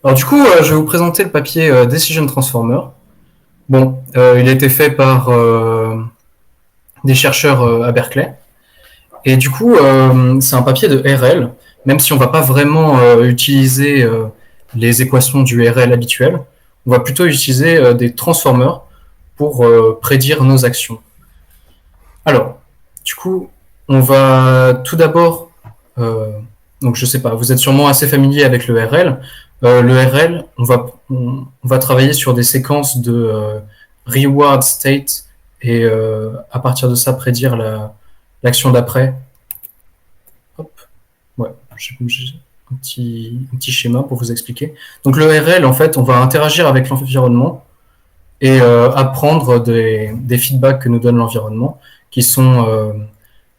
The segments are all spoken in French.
Alors du coup, je vais vous présenter le papier Decision Transformer. Bon, il a été fait par des chercheurs à Berkeley. Et du coup, c'est un papier de RL, même si on ne va pas vraiment utiliser les équations du RL habituel, on va plutôt utiliser des transformers pour prédire nos actions. Alors, du coup, on va tout d'abord, euh, donc je sais pas, vous êtes sûrement assez familier avec le RL. Le RL, on va travailler sur des séquences de reward state et à partir de ça prédire l'action d'après. Hop, ouais, j'ai un petit schéma pour vous expliquer. Donc le RL, en fait, on va interagir avec l'environnement et apprendre des feedbacks que nous donne l'environnement, qui sont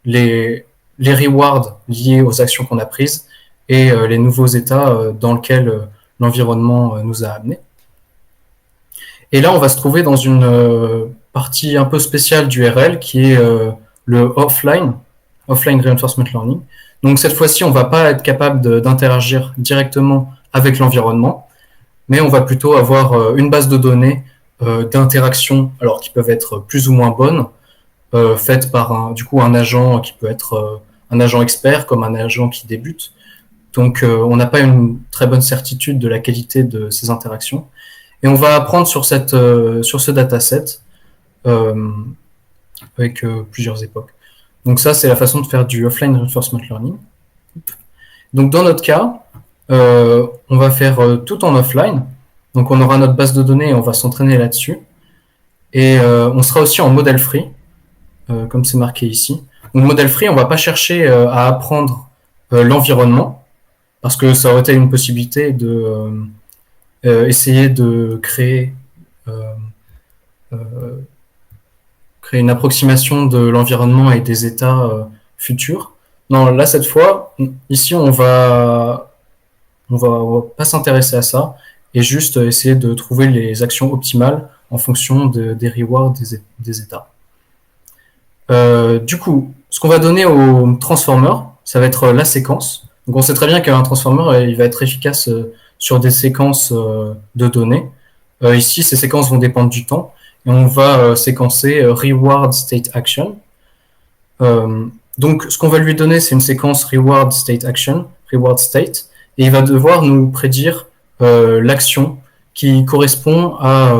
les, les rewards liés aux actions qu'on a prises et les nouveaux états dans lesquels l'environnement nous a amenés. Et là, on va se trouver dans une partie un peu spéciale du RL qui est le offline reinforcement learning. Donc cette fois-ci, on ne va pas être capable d'interagir directement avec l'environnement, mais on va plutôt avoir une base de données d'interactions, alors qui peuvent être plus ou moins bonnes, faites par un agent qui peut être un agent expert comme un agent qui débute. Donc on n'a pas une très bonne certitude de la qualité de ces interactions. Et on va apprendre sur ce dataset euh, avec plusieurs époques. Donc ça, c'est la façon de faire du offline reinforcement learning. Donc dans notre cas, on va faire tout en offline. Donc on aura notre base de données et on va s'entraîner là-dessus. Et on sera aussi en modèle free, comme c'est marqué ici. Donc modèle free, on ne va pas chercher à apprendre l'environnement, parce que ça aurait été une possibilité de essayer de euh, euh, créer une approximation de l'environnement et des états futurs. Non, là, cette fois, ici, on va pas s'intéresser à ça et juste essayer de trouver les actions optimales en fonction des rewards des états. Du coup, ce qu'on va donner au transformer, ça va être la séquence. Donc on sait très bien qu'un transformer, il va être efficace sur des séquences de données. Ici, ces séquences vont dépendre du temps. Et on va séquencer reward state action. Donc ce qu'on va lui donner, c'est une séquence reward state action, reward state, et il va devoir nous prédire l'action qui correspond à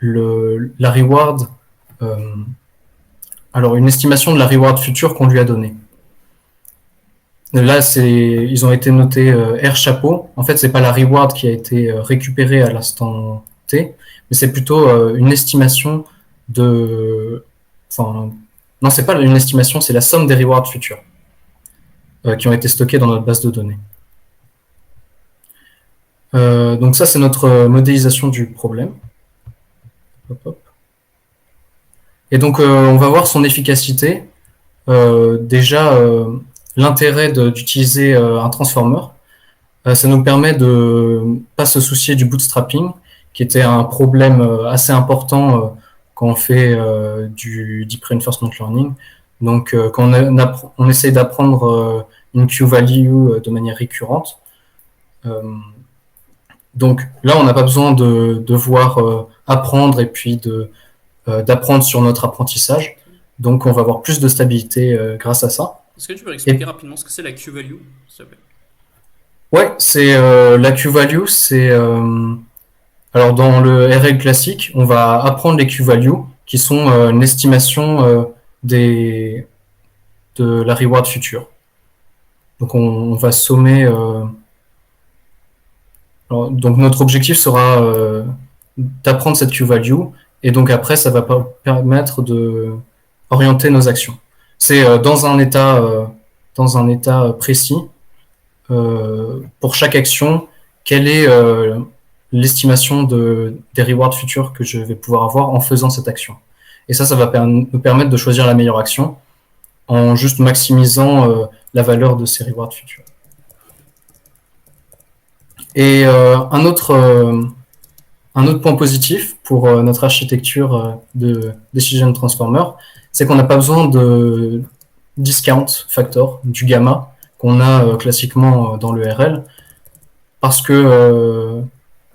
la reward, euh, alors une estimation de la reward future qu'on lui a donnée. Là, ils ont été notés R chapeau. En fait, c'est pas la reward qui a été récupérée à l'instant T, mais c'est plutôt une estimation de. Enfin, non, c'est pas une estimation, c'est la somme des rewards futurs qui ont été stockés dans notre base de données. Donc ça, c'est notre modélisation du problème. Hop, hop. Et donc, on va voir son efficacité. Déjà, l'intérêt d'utiliser un transformer, ça nous permet de pas se soucier du bootstrapping, qui était un problème assez important quand on fait du deep reinforcement learning. Donc, quand on essaie d'apprendre une Q-value de manière récurrente, donc là, on n'a pas besoin de devoir apprendre et puis d'apprendre sur notre apprentissage. Donc, on va avoir plus de stabilité grâce à ça. Est-ce que tu peux expliquer Et rapidement ce que c'est la Q-value, s'il te plaît? ouais, c'est la Q-value, c'est alors dans le RL classique, on va apprendre les Q-values qui sont une estimation des de la reward future. Donc on va sommer. Donc notre objectif sera d'apprendre cette Q-value et donc après ça va permettre de orienter nos actions. C'est dans un état précis pour chaque action, quelle est l'estimation des rewards futurs que je vais pouvoir avoir en faisant cette action. Et ça va nous permettre de choisir la meilleure action en juste maximisant la valeur de ces rewards futurs. Et un autre point positif pour notre architecture de Decision Transformer, c'est qu'on n'a pas besoin de discount factor, du gamma, qu'on a classiquement dans le RL. parce que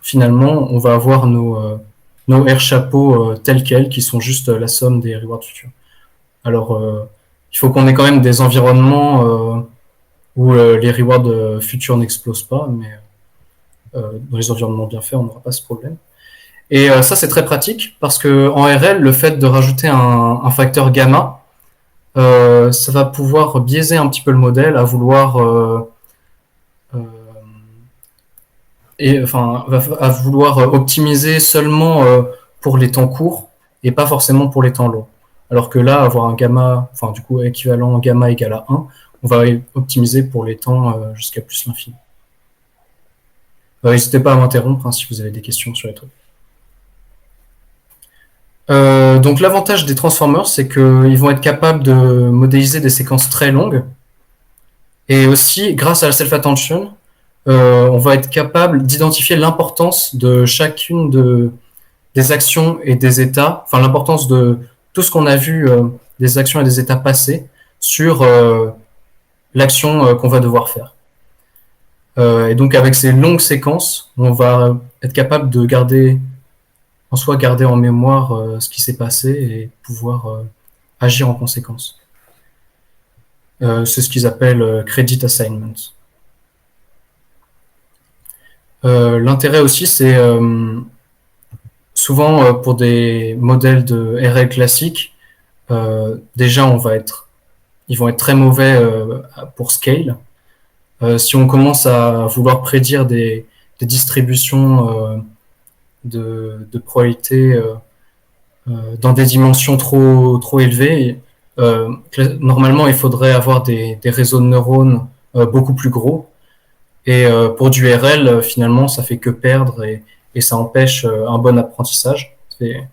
finalement, on va avoir nos air chapeaux tels quels, qui sont juste la somme des rewards futurs. Alors, il faut qu'on ait quand même des environnements où les rewards futurs n'explosent pas, mais dans les environnements bien faits, on n'aura pas ce problème. Et ça, c'est très pratique, parce que en RL, le fait de rajouter un facteur gamma, ça va pouvoir biaiser un petit peu le modèle à vouloir à vouloir optimiser seulement pour les temps courts et pas forcément pour les temps longs. Alors que là, avoir un gamma, enfin du coup équivalent gamma égale à 1, on va optimiser pour les temps jusqu'à plus l'infini. N'hésitez pas à m'interrompre hein, si vous avez des questions sur les trucs. Donc l'avantage des transformers, c'est qu'ils vont être capables de modéliser des séquences très longues. Et aussi, grâce à la self-attention, on va être capable d'identifier l'importance de chacune des actions et des états, enfin l'importance de tout ce qu'on a vu des actions et des états passés sur l'action qu'on va devoir faire. Et donc avec ces longues séquences, on va être capable de garder en mémoire ce qui s'est passé et pouvoir agir en conséquence. C'est ce qu'ils appellent credit assignment. L'intérêt aussi, c'est souvent pour des modèles de RL classiques, déjà ils vont être très mauvais pour scale. Si on commence à vouloir prédire des distributions de probabilité dans des dimensions trop élevées, normalement il faudrait avoir des réseaux de neurones beaucoup plus gros. Et pour du RL, finalement, ça fait que perdre et ça empêche un bon apprentissage. Mais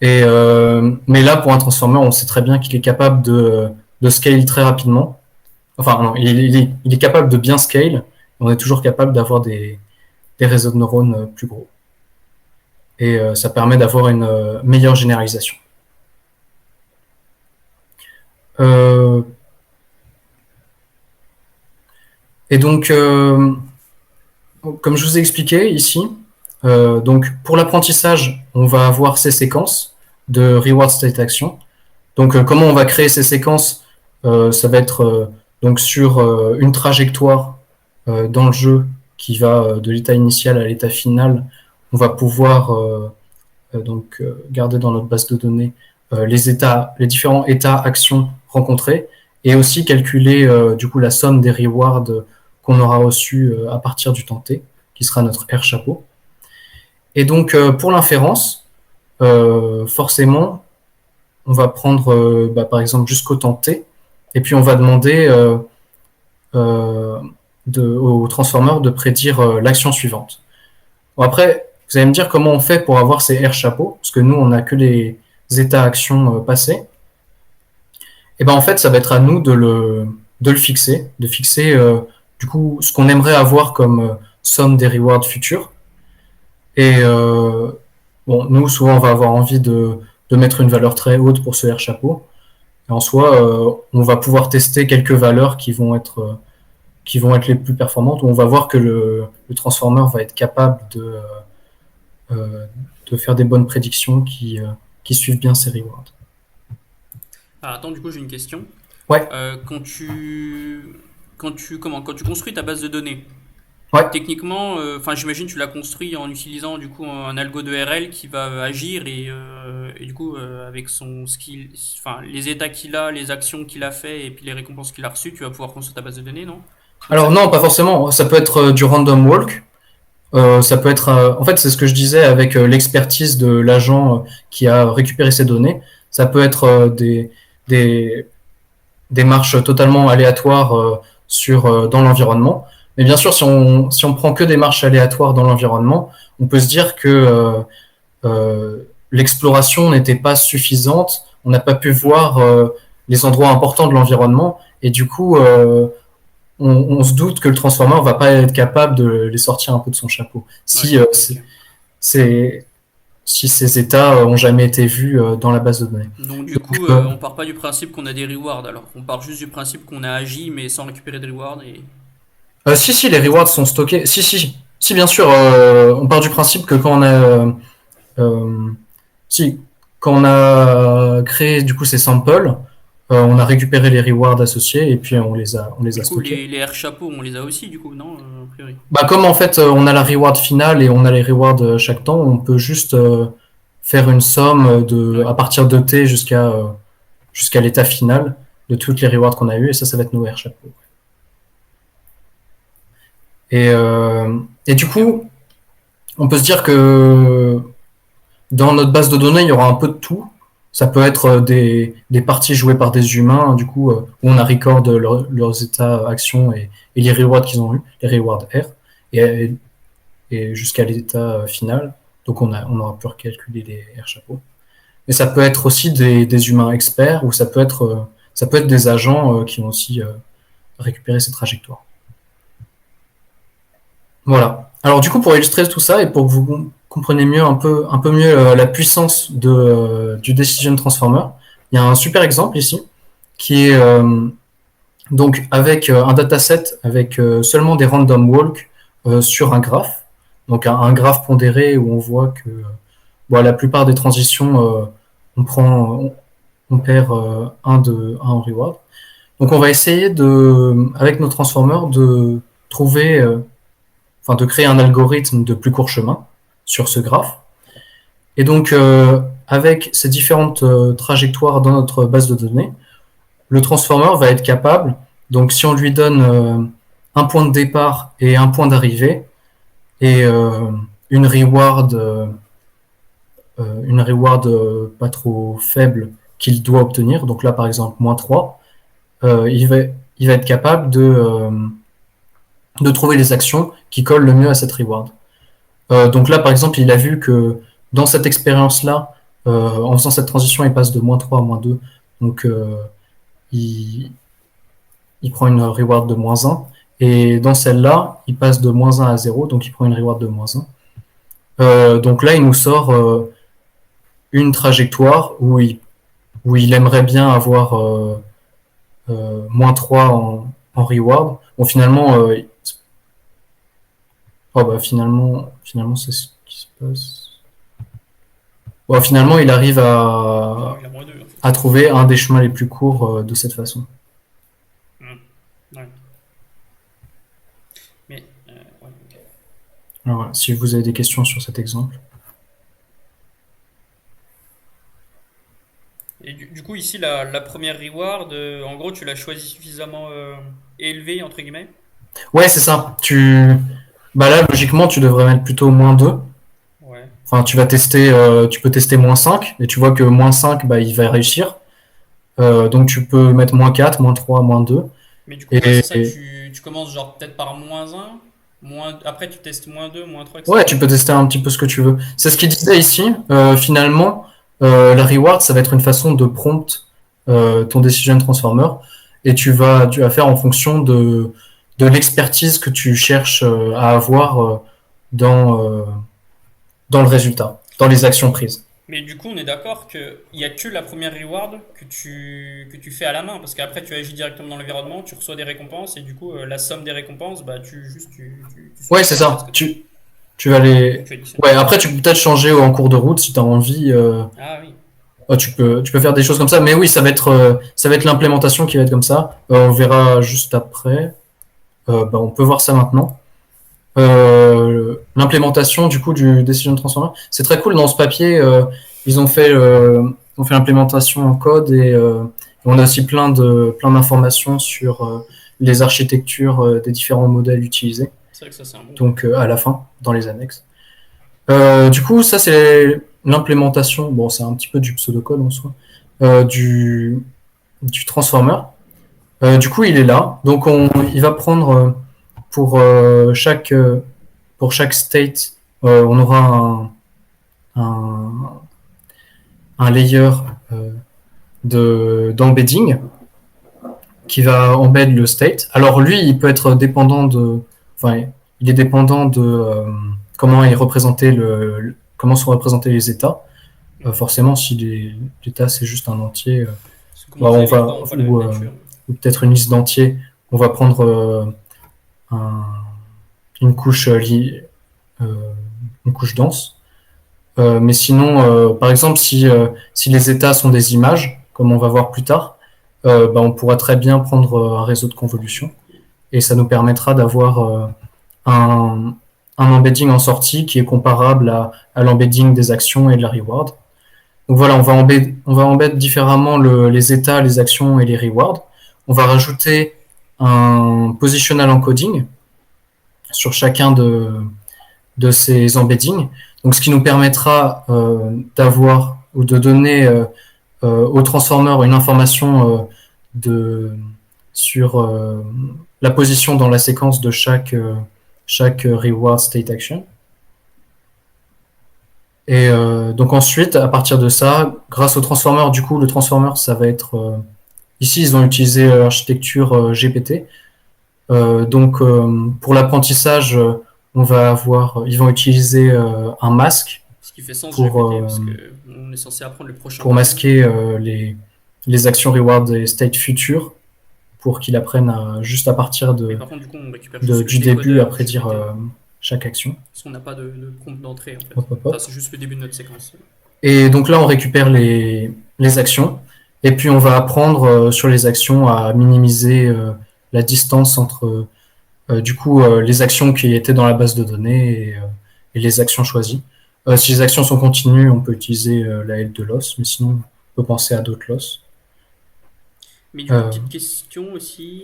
là, pour un transformer, on sait très bien qu'il est capable de scale très rapidement. Enfin, non, il est capable de bien scale. On est toujours capable d'avoir des réseaux de neurones plus gros. Et ça permet d'avoir une meilleure généralisation. Et donc, comme je vous ai expliqué ici, donc pour l'apprentissage, on va avoir ces séquences de reward state action. Donc, comment on va créer ces séquences ça va être donc sur une trajectoire dans le jeu qui va de l'état initial à l'état final. On va pouvoir donc garder dans notre base de données les différents états actions rencontrés et aussi calculer du coup la somme des rewards qu'on aura reçus à partir du temps t, qui sera notre R chapeau. Et donc pour l'inférence, forcément, on va prendre par exemple jusqu'au temps t, et puis on va demander au transformer de prédire l'action suivante. Bon, après, vous allez me dire comment on fait pour avoir ces R chapeaux, parce que nous, on n'a que les états actions passés. Et ben en fait, ça va être à nous de le fixer, de fixer du coup ce qu'on aimerait avoir comme somme des rewards futurs. Et bon, nous, souvent, on va avoir envie de mettre une valeur très haute pour ce R chapeau. Et en soi, on va pouvoir tester quelques valeurs qui vont être les plus performantes, où on va voir que le transformer va être capable de faire des bonnes prédictions qui suivent bien ces rewards. Alors attends, du coup j'ai une question. Ouais. Quand tu construis ta base de données, Ouais. techniquement, enfin j'imagine que tu l'as construit en utilisant du coup un algo de RL qui va agir et du coup avec son skill, enfin les états qu'il a, les actions qu'il a fait et puis les récompenses qu'il a reçues, tu vas pouvoir construire ta base de données, non? Alors non, pas forcément. Ça peut être du random walk. Ça peut être, en fait, c'est ce que je disais avec l'expertise de l'agent qui a récupéré ces données. Ça peut être des marches totalement aléatoires dans l'environnement. Mais bien sûr, si on prend que des marches aléatoires dans l'environnement, on peut se dire que l'exploration n'était pas suffisante. On n'a pas pu voir les endroits importants de l'environnement. Et du coup, on se doute que le transformer va pas être capable de les sortir un peu de son chapeau. Si, si ces états ont jamais été vus dans la base de données. Donc du coup, on part pas du principe qu'on a des rewards, alors on part juste du principe qu'on a agi mais sans récupérer des rewards et... Si, les rewards sont stockés. Si, bien sûr. On part du principe que euh, si, quand on a créé du coup ces samples, on a récupéré les rewards associés et puis on les a Du coup, stockés. les air chapeaux, on les a aussi, du coup, non, a priori. Bah, comme en fait on a la reward finale et on a les rewards chaque temps, on peut juste faire une somme à Ouais. partir de t jusqu'à l'état final de toutes les rewards qu'on a eues et ça va être nos air chapeaux. Et du Ok. coup, on peut se dire que dans notre base de données, il y aura un peu de tout. Ça peut être des parties jouées par des humains, du coup, où on a record leurs états, actions et les rewards qu'ils ont eu, les rewards R, et, et jusqu'à l'état final. Donc on aura pu recalculer les R chapeaux. Mais ça peut être aussi des humains experts, ou ça peut être des agents qui ont aussi récupéré ces trajectoires. Voilà. Alors du coup, pour illustrer tout ça et pour que vous compreniez mieux un peu mieux la puissance du Decision Transformer, il y a un super exemple ici qui est donc avec un dataset avec seulement des random walk sur un graphe, donc un graphe pondéré où on voit que bon, la plupart des transitions on perd un en reward. Donc on va essayer avec nos transformers de trouver de créer un algorithme de plus court chemin sur ce graphe. Et donc, avec ces différentes trajectoires dans notre base de données, le transformer va être capable, donc si on lui donne un point de départ et un point d'arrivée, et une reward pas trop faible qu'il doit obtenir, donc là par exemple -3, il va être capable de trouver les actions qui collent le mieux à cette reward. Donc là, par exemple, il a vu que dans cette expérience-là, en faisant cette transition, il passe de -3 à -2. Donc, il, il prend une reward de -1. Et dans celle-là, il passe de -1 à 0. Donc, il prend une reward de -1. Donc là, il nous sort une trajectoire où il aimerait bien avoir -3 en reward. Bon, finalement, finalement, c'est ce qui se passe. Bon, finalement, il arrive Non, à, il a moins 2 en fait. à trouver un des chemins les plus courts de cette façon. Hmm. Ouais. Mais, ouais, ok. Alors voilà, si vous avez des questions sur cet exemple. Et du coup, ici, la première reward, en gros, tu l'as choisi suffisamment élevé, entre guillemets. Ouais, c'est ça. Bah là, logiquement, tu devrais mettre plutôt -2. Ouais. Enfin, tu peux tester -5, et tu vois que -5, bah, il va réussir. Donc tu peux mettre -4, -3, -2. Mais du coup, ouais, c'est ça, Et tu commences genre peut-être par -1, après tu testes -2, -3, ouais, etc. tu peux tester un petit peu ce que tu veux. C'est ce qu'il disait ici. Finalement, la reward, ça va être une façon de prompt ton decision transformer, et tu vas faire en fonction de l'expertise que tu cherches à avoir dans le résultat, dans les actions prises. Mais du coup, on est d'accord qu'il n'y a que la première reward que tu fais à la main, parce qu'après tu agis directement dans l'environnement, tu reçois des récompenses, et du coup, la somme des récompenses, bah, tu Ouais, c'est soustrais en fait ce ça. que tu as. Tu vas Donc les. tu additionnes. Ouais, après, tu peux peut-être changer en cours de route si tu as envie. Ah oui. Ouais, tu peux faire des choses comme ça. Mais oui, ça va être l'implémentation qui va être comme ça. On verra juste après. Bah, on peut voir ça maintenant. L'implémentation du coup du Decision Transformer, c'est très cool. Dans ce papier, ils ont fait l'implémentation en code et on a aussi plein d'informations sur les architectures des différents modèles utilisés. C'est vrai que ça, c'est un bon truc. Donc à la fin, dans les annexes. Du coup, ça c'est l'implémentation. Bon, c'est un petit peu du pseudocode en soi du transformer. Du coup, il est là. Donc il va prendre pour euh, chaque euh, pour chaque state, on aura un, un layer d'embedding qui va embed le state. Alors lui, il peut être dépendant enfin, il est dépendant de comment sont représentés les états. Mhm. Forcément, si l'état c'est juste un entier, Parce que comme on bah, disait, les 3 n'ont pas la même ou nature. peut-être une liste d'entiers, on va prendre un- une couche euh, une couche dense. Mais sinon, par exemple, si les états sont des images, comme on va voir plus tard, bah, on pourra très bien prendre un réseau de convolution et ça nous permettra d'avoir un, un embedding en sortie qui est comparable à l'embedding des actions et de la reward. Donc voilà, on va embed différemment les états, les actions et les rewards. On va rajouter un positional encoding sur chacun de ces embeddings. Donc ce qui nous permettra d'avoir ou de donner au transformer une information sur la position dans la séquence de chaque reward state action. Et donc ensuite, à partir de ça, grâce au transformer, du coup, le transformer, ça va être... ici, ils ont utilisé l'architecture GPT. Donc pour l'apprentissage, ils vont utiliser un masque Ce qui fait sens pour, GPT, parce que on est censé apprendre le prochain pour token. masquer les actions reward et state futures pour qu'il apprenne juste à partir Mais par contre, du coup, on récupère juste le du début à décodeur prédire GPT. chaque action. Parce qu'on n'a pas de prompt d'entrée, en fait. Hop, hop, Enfin, hop. c'est juste le début de notre séquence. Et donc là, on récupère les actions. Et puis, on va apprendre sur les actions à minimiser la distance entre du coup les actions qui étaient dans la base de données et les actions choisies. Si les actions sont continues, on peut utiliser la L de loss, mais sinon, on peut penser à d'autres loss. Mais du coup, petite question aussi.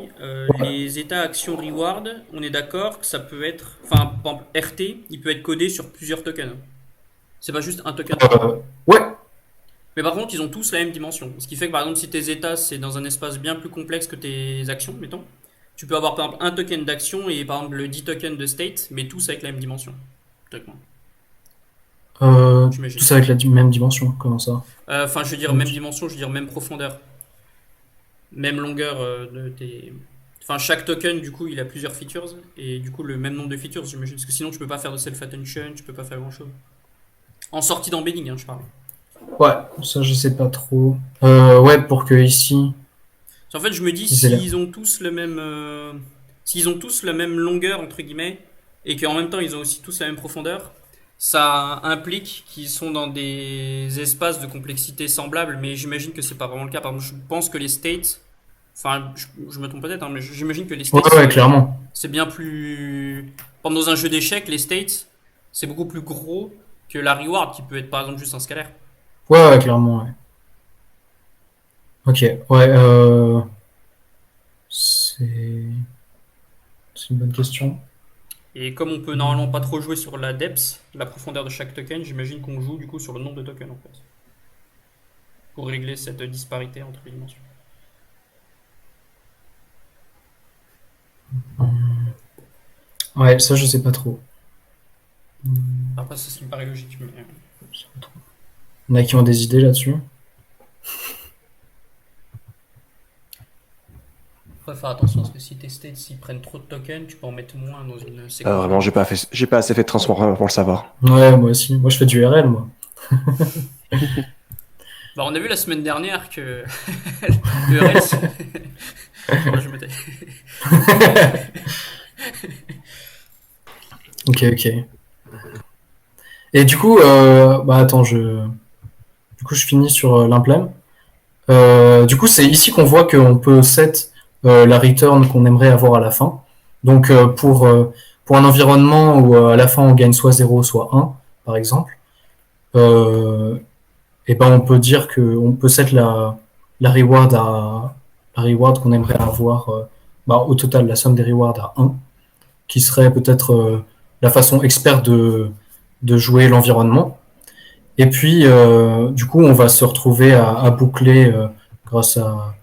Les états actions reward, on est d'accord que ça peut être. Enfin, par exemple, RT, il peut être codé sur plusieurs tokens. C'est pas juste un token. Ouais, Mais par contre, ils ont tous la même dimension. Ce qui fait que par exemple, si tes états, c'est dans un espace bien plus complexe que tes actions, mettons, tu peux avoir par exemple un token d'action et par exemple le 10 tokens de state, mais tous avec la même dimension. Théoriquement, tout j'imagine. ça avec la même dimension, comment ça? Enfin, je veux dire même dimension, je veux dire même profondeur. Même longueur de tes. Enfin, chaque token, du coup, il a plusieurs features. Et du coup, le même nombre de features, j'imagine. Parce que sinon, tu peux pas faire de self-attention, tu peux pas faire grand-chose. En sortie d'embedding, hein, je parle. Ouais, ça je sais pas trop. Ouais, pour que ici, En fait, je me dis, ils aient l'air. s'ils ont tous le même. S'ils ont tous la même longueur, entre guillemets, et qu'en même temps, ils ont aussi tous la même profondeur, ça implique qu'ils sont dans des espaces de complexité semblables, mais j'imagine que c'est pas vraiment le cas. Par exemple, je pense que les states. Enfin, je me trompe peut-être, hein, mais j'imagine que les Ouais, states, ouais, clairement. c'est bien plus. Par exemple, dans un jeu d'échecs, les states, c'est beaucoup plus gros que la reward, qui peut être par exemple juste un scalaire. Ouais, ouais, clairement, ouais. Ok, ouais, c'est c'est une bonne question. Et comme on peut normalement pas trop jouer sur la depth, la profondeur de chaque token, j'imagine qu'on joue du coup sur le nombre de tokens en fait. Pour régler cette disparité entre les dimensions. Ouais, ça je sais pas trop. Après, ça, ça me paraît logique, mais. Il y en a qui ont des idées là-dessus. Faut faire attention parce que si tes states s'ils prennent trop de tokens, tu peux en mettre moins dans une séquence Vraiment, donnée. j'ai pas assez fait de transformer pour le savoir. Ouais, moi aussi. Moi je fais du RL, moi. Bah, on a vu la semaine dernière que le RS. Bon, je me tais. Ok, ok. Et du coup, bah attends, je finis sur l'implem. Du coup, c'est ici qu'on voit qu'on peut set la return qu'on aimerait avoir à la fin. Donc, pour un environnement où à la fin on gagne soit 0, soit 1, par exemple, et ben on peut dire que on peut set la reward la reward qu'on aimerait avoir bah, au total la somme des rewards à 1, qui serait peut-être la façon experte de jouer l'environnement. Et puis, du coup, on va se retrouver à boucler grâce à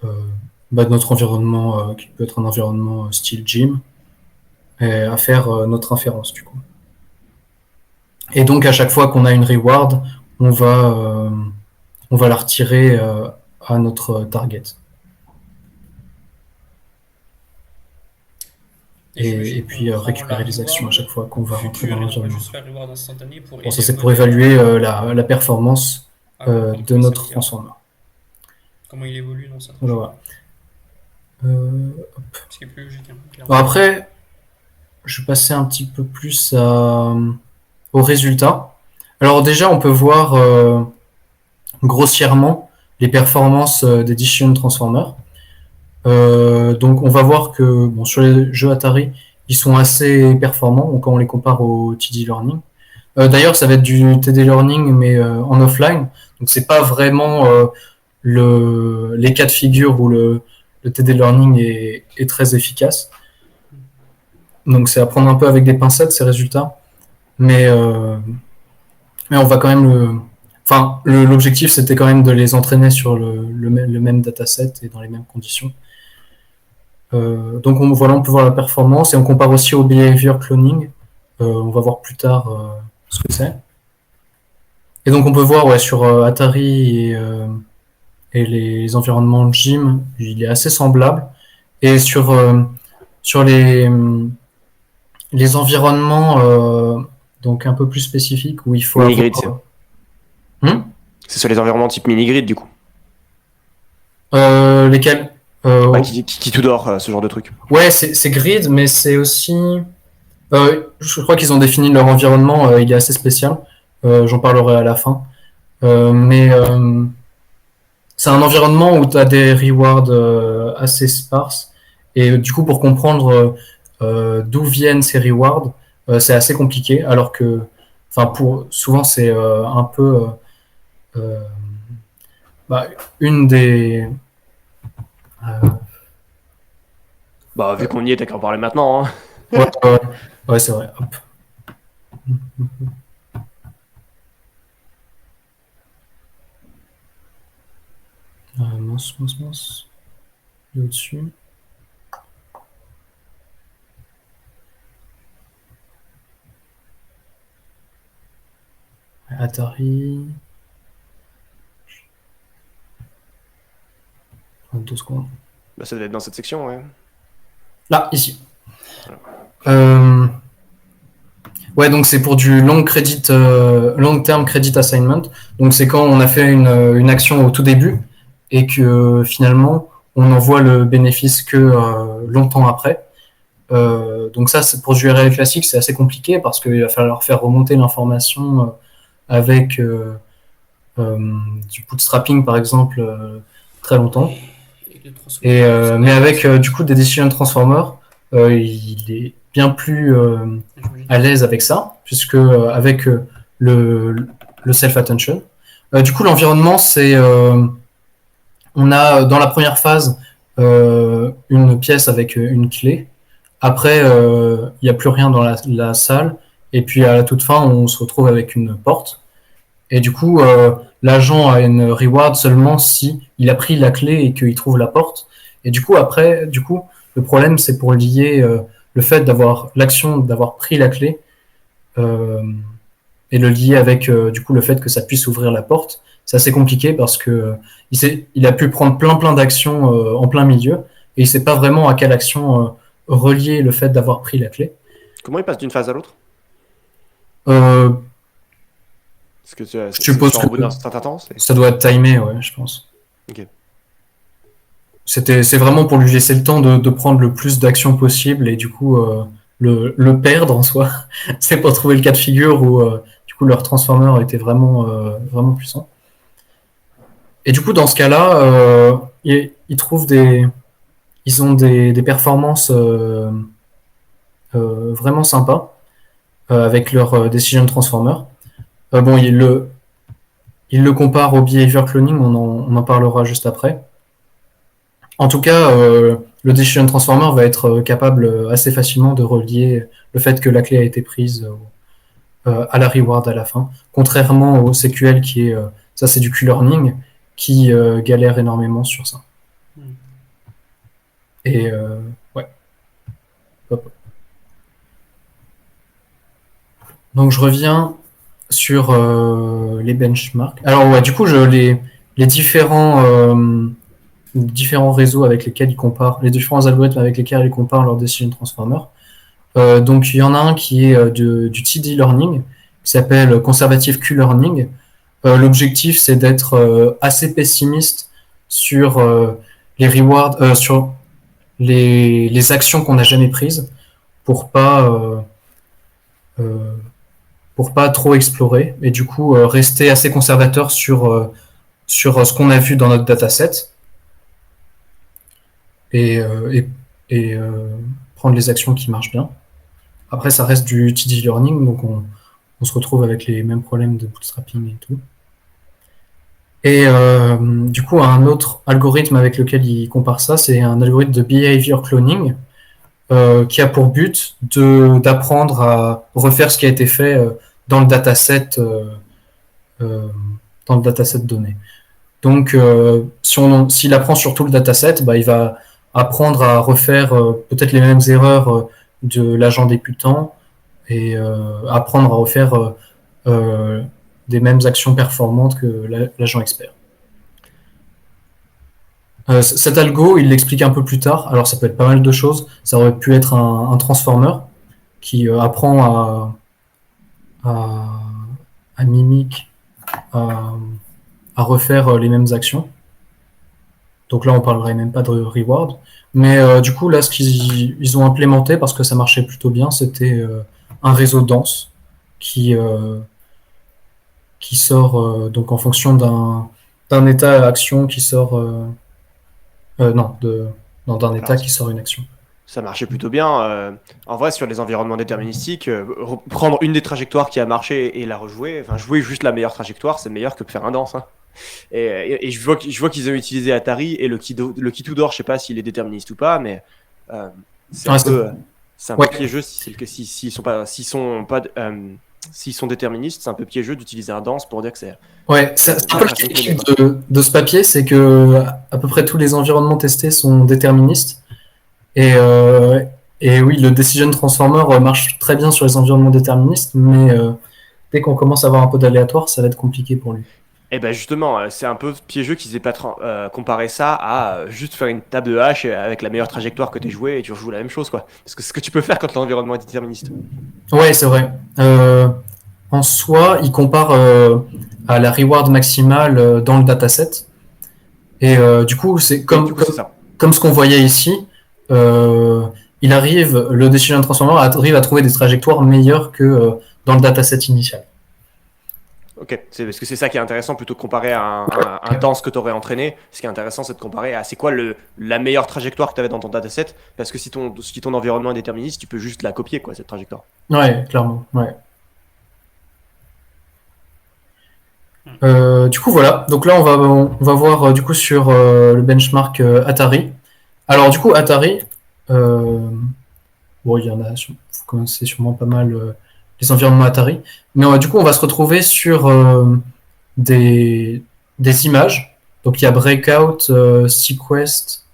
euh, bah, notre environnement, qui peut être un environnement style gym, et à faire notre inférence, du coup. Et donc, à chaque fois qu'on a une reward, on va, euh, on va la retirer à notre target. Et Et j'imagine qu'on puis prend la récupérer les actions à reward, chaque fois qu'on va rentrer dans future, et non pas l'environnement. juste la reward instantanée pour Bon, ça aider le c'est pour modèle évaluer la performance à comprendre de comment notre s'améliore, transformer. comment il évolue dans sa Voilà, trajectoire. voilà. Euh, Ce qui est plus logique, hein, bon, clairement. après, je vais passer un petit peu plus aux résultats. Alors déjà, on peut voir grossièrement les performances des Decision Transformers. Donc on va voir que bon, sur les jeux Atari, ils sont assez performants quand on les compare au TD Learning. D'ailleurs, ça va être du TD Learning, mais en offline. Donc c'est pas vraiment les cas de figure où le TD Learning est très efficace. Donc c'est à prendre un peu avec des pincettes ces résultats. Mais, euh, mais on va quand même Enfin, l'objectif c'était quand même de les entraîner sur le même dataset et dans les mêmes conditions. Donc voilà, on peut voir la performance et on compare aussi au behavior cloning. On va voir plus tard ce que c'est. Et donc on peut voir sur Atari et les environnements de gym, il est assez semblable. Et sur les environnements donc un peu plus spécifiques où il faut Mini-grid, c'est. avoir... Hmm C'est sur les environnements type mini-grid, du coup. Lesquels Bah, qui tout dort, ce genre de truc. Ouais, c'est grid, mais c'est aussi... je crois qu'ils ont défini leur environnement, il est assez spécial. J'en parlerai à la fin. Mais c'est un environnement où tu as des rewards assez sparses. Et du coup, pour comprendre d'où viennent ces rewards, c'est assez compliqué. Alors que, enfin, souvent, c'est un peu euh, bah, une des. euh, Bah, vu qu'on y est, t'as qu'à en parler maintenant, hein. ouais, ouais, ouais, c'est vrai. Hop. Mince, mince, mince. Il est au-dessus. Atari. 32 secondes. Bah, ça doit être dans cette section, ouais. Là, ici. Ouais, donc c'est pour du long term credit assignment. Donc c'est quand on a fait une action au tout début et que finalement on en voit le bénéfice que longtemps après. Donc ça, c'est pour du URL classique, c'est assez compliqué parce qu'il va falloir faire remonter l'information avec du bootstrapping par exemple très longtemps. Mais avec du coup des decision transformers, il est bien plus à l'aise avec ça, puisque avec le self-attention. Du coup, l'environnement, c'est on a dans la première phase une pièce avec une clé. Après, il n'y a plus rien dans la salle. Et puis à la toute fin, on se retrouve avec une porte. Et du coup, l'agent a une reward seulement si il a pris la clé et qu'il trouve la porte. Et du coup, après, le problème, c'est pour lier le fait l'action d'avoir pris la clé euh, et le lier avec du coup le fait que ça puisse ouvrir la porte. C'est assez compliqué parce que il a pu prendre plein d'actions en plein milieu et il sait pas vraiment à quelle action relier le fait d'avoir pris la clé. Comment il passe d'une phase à l'autre? Euh, Parce que je c'est suppose sur que un bout d'un certain temps. ça doit être timé, ouais, je pense. Ok. C'est vraiment pour lui laisser le temps de prendre le plus d'actions possible et du coup le perdre en soi. C'est pour trouver le cas de figure où du coup leur transformer était vraiment puissant. Et du coup dans ce cas-là, ils trouvent ils ont des performances vraiment sympas avec leur decision transformer. Bon, ils le comparent au behavior cloning, on en parlera juste après. En tout cas, le Decision Transformer va être capable assez facilement de relier le fait que la clé a été prise à la reward à la fin, contrairement au CQL qui est, ça c'est du Q-learning, qui galère énormément sur ça. Et ouais. Hop. Donc je reviens sur les benchmarks. Alors ouais, du coup, les différents réseaux avec lesquels ils comparent, les différents algorithmes avec lesquels ils comparent leur Decision Transformer. Donc il y en a un qui est du TD Learning, qui s'appelle Conservative Q-Learning. L'objectif, c'est d'être assez pessimiste sur les rewards, les actions qu'on n'a jamais prises pour pas euh, pour pas trop explorer et du coup rester assez conservateur sur ce qu'on a vu dans notre dataset et, euh, et, et prendre les actions qui marchent bien. Après, ça reste du TD learning, donc on se retrouve avec les mêmes problèmes de bootstrapping et tout. Et du coup, un autre algorithme avec lequel il compare ça, c'est un algorithme de behavior cloning qui a pour but d'apprendre à refaire ce qui a été fait dans le dataset euh, dans le dataset donné. Donc, s'il apprend sur tout le dataset, bah, il va apprendre à refaire peut-être les mêmes erreurs de l'agent débutant et apprendre à refaire euh, des mêmes actions performantes que l'agent expert. Cet algo, il l'explique un peu plus tard. Alors, ça peut être pas mal de choses. Ça aurait pu être un transformer qui apprend à, à mimique, à, à refaire les mêmes actions. Donc là, on parlerait même pas de reward. Mais du coup, là, ce qu'ils ont implémenté, parce que ça marchait plutôt bien, c'était un réseau dense qui, euh, qui sort donc en fonction d'un état action qui sort non d'un état Alors, qui sort une action. ça marchait plutôt bien. En vrai, sur les environnements déterministiques, prendre une des trajectoires qui a marché et la rejouer, enfin, jouer juste la meilleure trajectoire, c'est meilleur que de faire un danse, hein. Et je vois qu'ils ont utilisé Atari et le Kitudor, je sais pas s'il est déterministe ou pas, mais euh, c'est un Ouais, peu, c'est un peu ouais, piégeux s'ils sont déterministes, c'est un peu piégeux d'utiliser un danse pour dire que ouais. c'est C'est un la peu la façon de cloner, critique quoi. de ce papier, c'est que à peu près tous les environnements testés sont déterministes. Et, euh, et oui, le Decision Transformer marche très bien sur les environnements déterministes, mais dès qu'on commence à avoir un peu d'aléatoire, ça va être compliqué pour lui. Et ben justement, c'est un peu piégeux qu'ils aient pas comparé ça à juste faire une table de hache avec la meilleure trajectoire que tu joué et tu rejoues la même chose, quoi. Parce que c'est ce que tu peux faire quand l'environnement est déterministe. Ouais, c'est vrai. En soi, il compare à la reward maximale dans le dataset. Et du coup, c'est Oui, du coup, c'est ça. comme ce qu'on voyait ici, euh, le Decision Transformer arrive à trouver des trajectoires meilleures que dans le dataset initial. Ok, c'est parce que c'est ça qui est intéressant plutôt que comparer à un danse que tu aurais entraîné. Ce qui est intéressant, c'est de comparer à c'est quoi la meilleure trajectoire que tu avais dans ton dataset. Parce que si ton environnement est déterministe, tu peux juste la copier, quoi, cette trajectoire. Ouais, clairement. Ouais. Du coup, voilà. Donc là, on va voir du coup sur le benchmark Atari. Alors, du coup, Atari, euh, bon, il y en a, vous connaissez sûrement pas mal les environnements Atari. Mais du coup, on va se retrouver sur des, des images. Donc, il y a Breakout, Sequest,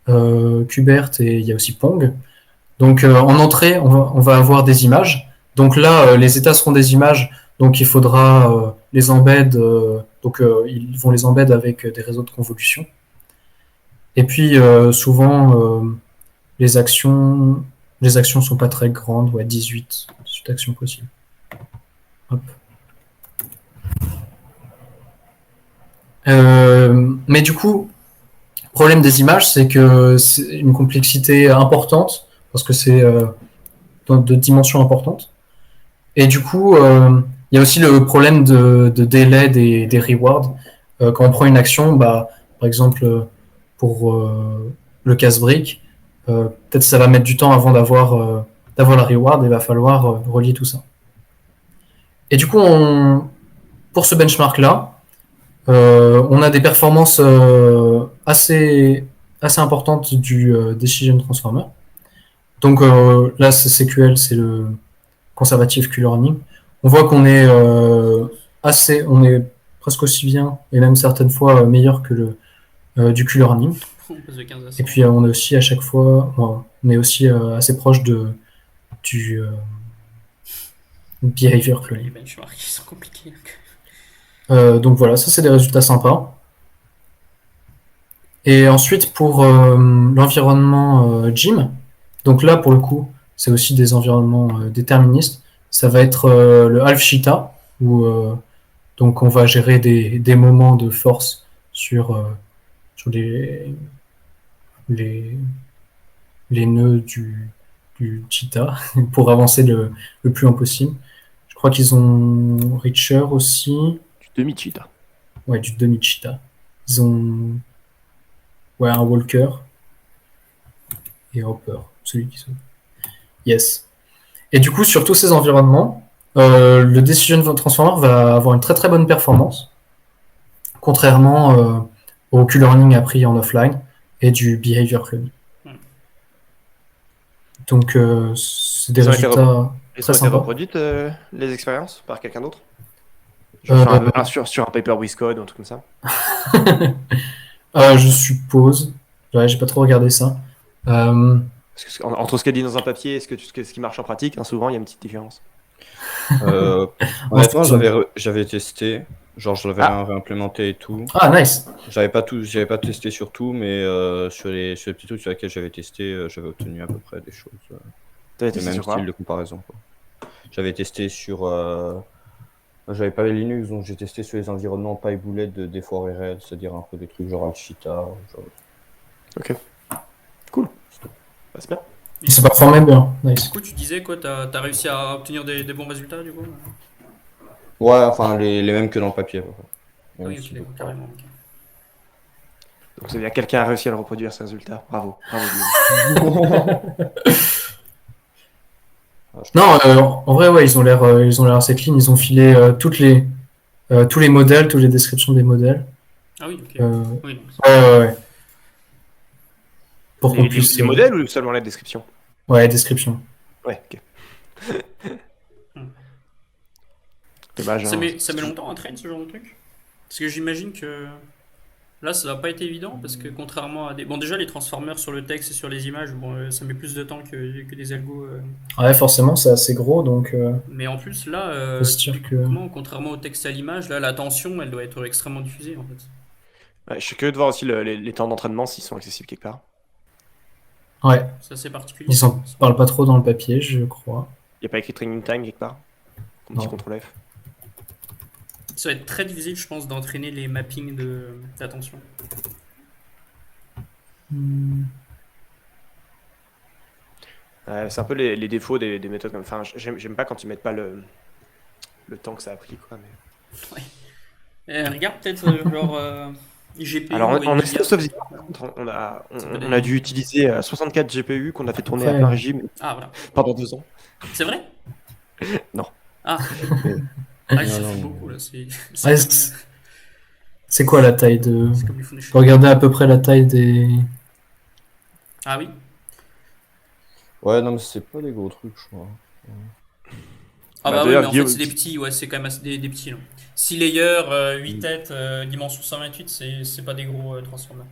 Qbert et il y a aussi Pong. Donc, en entrée, on va avoir des images. Donc là, les états seront des images. Donc, il faudra les embed. Ils vont les embed avec des réseaux de convolution. Et puis, souvent, les actions, les actions sont pas très grandes. Ouais, 18 actions possibles. Hop. Mais du coup, le problème des images, c'est que c'est une complexité importante parce que c'est de dimensions importantes. Et du coup, il y a aussi le problème de délai des rewards. Quand on prend une action, bah, par exemple, pour le casse-brique, peut-être ça va mettre du temps avant d'avoir la reward et il va falloir relier tout ça. Et du coup, pour ce benchmark-là, on a des performances assez importantes du Decision Transformer. Donc là, c'est CQL, c'est le conservative Q-learning. On voit qu'on est on est presque aussi bien et même certaines fois meilleur que le du Q-learning. On passe de 15 à Et 100. puis on est aussi à chaque fois, on est aussi assez proche du behavior Les cloning. benchmarks qui sont compliqués. Donc voilà, ça c'est des résultats sympas. Et ensuite pour l'environnement Gym, donc là pour le coup c'est aussi des environnements déterministes. Ça va être le Half Cheetah où donc on va gérer des moments de force sur les les nœuds du cheetah pour avancer le plus loin possible. Je crois qu'ils ont Reacher aussi. Du demi-cheetah. Ouais, du demi-cheetah. Ils ont un Walker et Hopper, celui qui saute. Yes. Et du coup, sur tous ces environnements, le Decision Transformer va avoir une très très bonne performance, contrairement au Q-learning appris en offline et du Behavior Cloning. Donc, c'est des résultats Elles très ont été sympas. reproduites, les expériences, par quelqu'un d'autre? Genre sur un paper with code ou un truc comme ça? Je suppose. Ouais, j'ai pas trop regardé ça. Parce que, entre ce qu'elle dit dans un papier et ce qui marche en pratique, hein, souvent il y a une petite différence. Honnêtement, j'avais testé. Genre, je l'avais réimplémenté et tout. Ah, nice. J'avais pas testé sur tout, mais sur les petits trucs sur lesquels j'avais testé, j'avais obtenu à peu près des choses. T'avais Le testé même sur quoi? style de comparaison, quoi. J'avais testé sur. J'avais pas les Linux, donc j'ai testé sur les environnements PyBullet des foires réelles, c'est-à-dire un peu des trucs genre Alchita. Genre... Ok. Cool. Bah, c'est bien. Il se performait bien. Nice. Du coup, tu disais quoi, t'as réussi à obtenir des bons résultats du coup? Ouais, enfin les mêmes que dans le papier. Ah oui, ok, d'accord, carrément. Ok. Donc c'est bien, quelqu'un a réussi à le reproduire, ce résultat. Bravo. Bravo, Guillaume. Non, en vrai, ouais, ils ont l'air assez clean. Ils ont filé tous les modèles, toutes les descriptions des modèles. Ah oui, ok. Oui, donc Ouais. Pour qu'on puisse. Les modèles ou seulement la description? Ouais, description. Ouais, ok. Dommage. ça met longtemps à traîner ce genre de truc? Parce que j'imagine que là, ça n'a pas été évident parce que contrairement à des. Bon, déjà, les transformers sur le texte et sur les images, bon, ça met plus de temps que des algos. Ouais, forcément, c'est assez gros, donc. Mais en plus, là, Faut se dire que. contrairement au texte à l'image, là, la tension, elle doit être extrêmement diffusée en fait. Ouais, je suis curieux de voir aussi les temps d'entraînement s'ils sont accessibles quelque part. Ouais, C'est assez particulier. ils en parlent pas trop dans le papier, je crois. Il n'y a pas écrit training time quelque part? Un petit Non. contrôle F. Ça va être très difficile, je pense, d'entraîner les mappings d'attention. C'est un peu les défauts des méthodes comme. Enfin, j'aime pas quand ils mettent pas le temps que ça a pris, quoi. Mais... Regarde peut-être genre GPU. Alors, ou en Nvidia. Instance of Zero, par contre, on a dû utiliser 64 GPU qu'on a fait tourner à Ouais. plein régime Ah voilà. pendant 2 ans. C'est vrai? Non. Ah. Non, Ça non, fait non. beaucoup là. Ouais, c'est quoi la taille de. c'est comme les Foundation. Faut regarder à peu près la taille des. Ah oui. Ouais, non, mais c'est pas des gros trucs, je crois. Ah Bah, bah oui, d'ailleurs, mais en fait Guillaume, c'est des petits, ouais, c'est quand même des petits là. 6 layers, 8 têtes, dimension 128, c'est pas des gros transformers.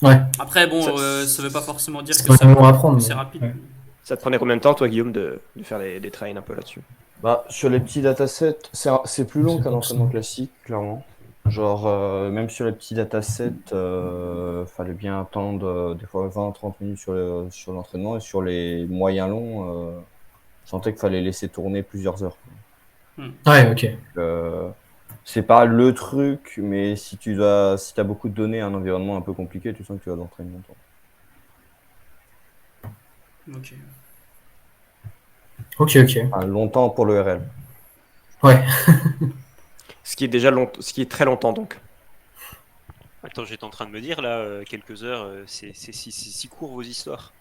Ouais, Après bon, Ça- ça veut pas forcément dire c'est que quand même long à apprendre. c'est mais- rapide. ouais. Ça te prenait combien de temps, toi, Guillaume, de faire des trains un peu là-dessus? Bah, sur les petits datasets, c'est plus long C'est qu'un pour entraînement ça. classique, clairement. Genre, même sur les petits datasets, fallait bien attendre des fois 20-30 minutes sur l'entraînement, et sur les moyens longs, je sentais qu'il fallait laisser tourner plusieurs heures. Ouais, ok. C'est pas le truc, mais si t'as beaucoup de données, un environnement un peu compliqué, tu sens que tu vas l'entraîner longtemps. Ok. Ok. Enfin, longtemps pour le RL. Ouais. Ce qui est déjà ce qui est très longtemps, donc. Attends, j'étais en train de me dire là, quelques heures, c'est si court vos histoires.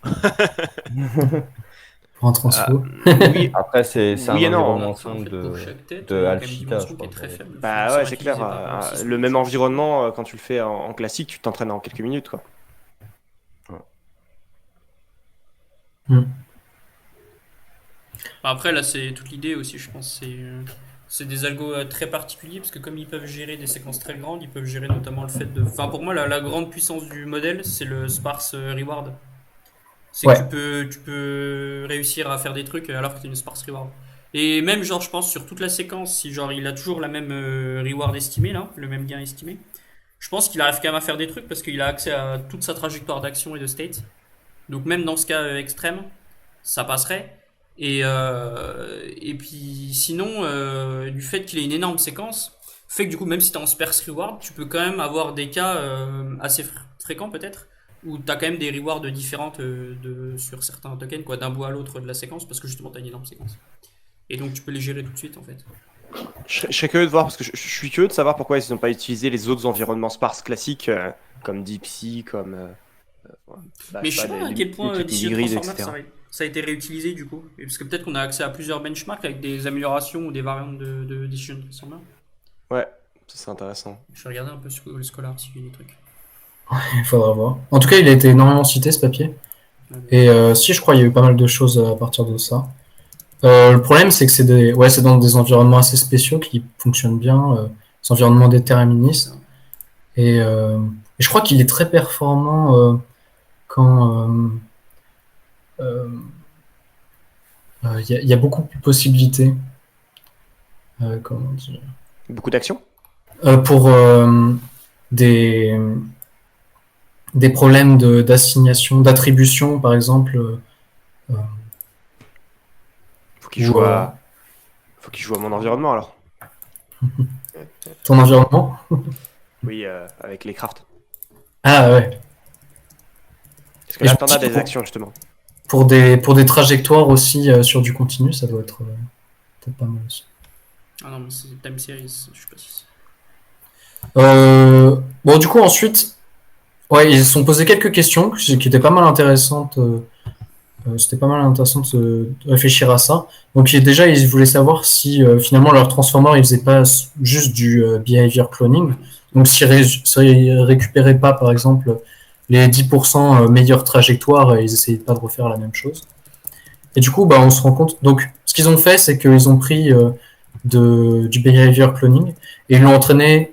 Pour un transfo. Oui, Après, c'est Oui et un non, environnement Enfin, en fait, de pour chaque tête, de il y a quand même une Alchita, dimension je qui est crois. très faible. bah Faut ouais, savoir c'est clair. utiliser par six Le même minutes. environnement, quand tu le fais en classique, tu t'entraînes en quelques minutes, quoi. Après, là, c'est toute l'idée aussi, je pense. C'est des algos très particuliers parce que comme ils peuvent gérer des séquences très grandes, ils peuvent gérer notamment le fait de. Enfin, pour moi, la grande puissance du modèle, c'est le sparse reward. C'est Ouais. que tu peux réussir à faire des trucs alors que tu as une sparse reward. Et même, genre, je pense sur toute la séquence, si genre il a toujours la même reward estimée, là, le même gain estimé, je pense qu'il arrive quand même à faire des trucs parce qu'il a accès à toute sa trajectoire d'action et de state. Donc, même dans ce cas extrême, ça passerait. Et puis sinon, du fait qu'il ait une énorme séquence, fait que du coup, même si t'es en sparse reward, tu peux quand même avoir des cas assez fréquents peut-être, Où tu as quand même des rewards différentes sur certains tokens, quoi, d'un bout à l'autre de la séquence, parce que justement, tu as une énorme séquence. Et donc, tu peux les gérer tout de suite, en fait. Je serais curieux de voir, parce que je suis curieux de savoir pourquoi ils n'ont pas utilisé les autres environnements sparses classiques, comme DeepSea, comme Mais je sais pas à quel les point trucs Decision mini-grid, Transformer etc. ça a été réutilisé du coup. Parce que peut-être qu'on a accès à plusieurs benchmarks avec des améliorations ou des variantes de Decision Transformer. Ouais, ça serait intéressant. Je vais regarder un peu sur le Scholar s'il y a des trucs. Il faudra voir. En tout cas, il a été énormément cité, ce papier. Et si, je crois, il y a eu pas mal de choses à partir de ça. Le problème, c'est que c'est dans des environnements assez spéciaux qui fonctionnent bien, des environnements déterministes. Et je crois qu'il est très performant quand il y a beaucoup de possibilités. Comment dire Beaucoup d'actions. Pour des problèmes d'assignation, d'attribution, par exemple. Faut qu'il joue à mon environnement alors. Ton environnement. Oui, avec les crafts. Ah ouais. Parce que là, t'en as des actions justement. Pour des trajectoires aussi sur du continu, ça doit être peut-être pas mal aussi. Ah non, mais c'est Time Series, je sais pas si Bon, du coup, ensuite, ouais, ils se sont posé quelques questions qui étaient pas mal intéressantes. C'était pas mal intéressant de réfléchir à ça. Donc déjà, ils voulaient savoir si finalement leur transformer, ils faisaient pas juste du behavior cloning. Donc s'ils récupéraient pas, par exemple, les 10% meilleures trajectoires, ils essayaient pas de refaire la même chose. Et du coup, bah, on se rend compte. Donc, ce qu'ils ont fait, c'est qu'ils ont pris du behavior cloning et ils l'ont entraîné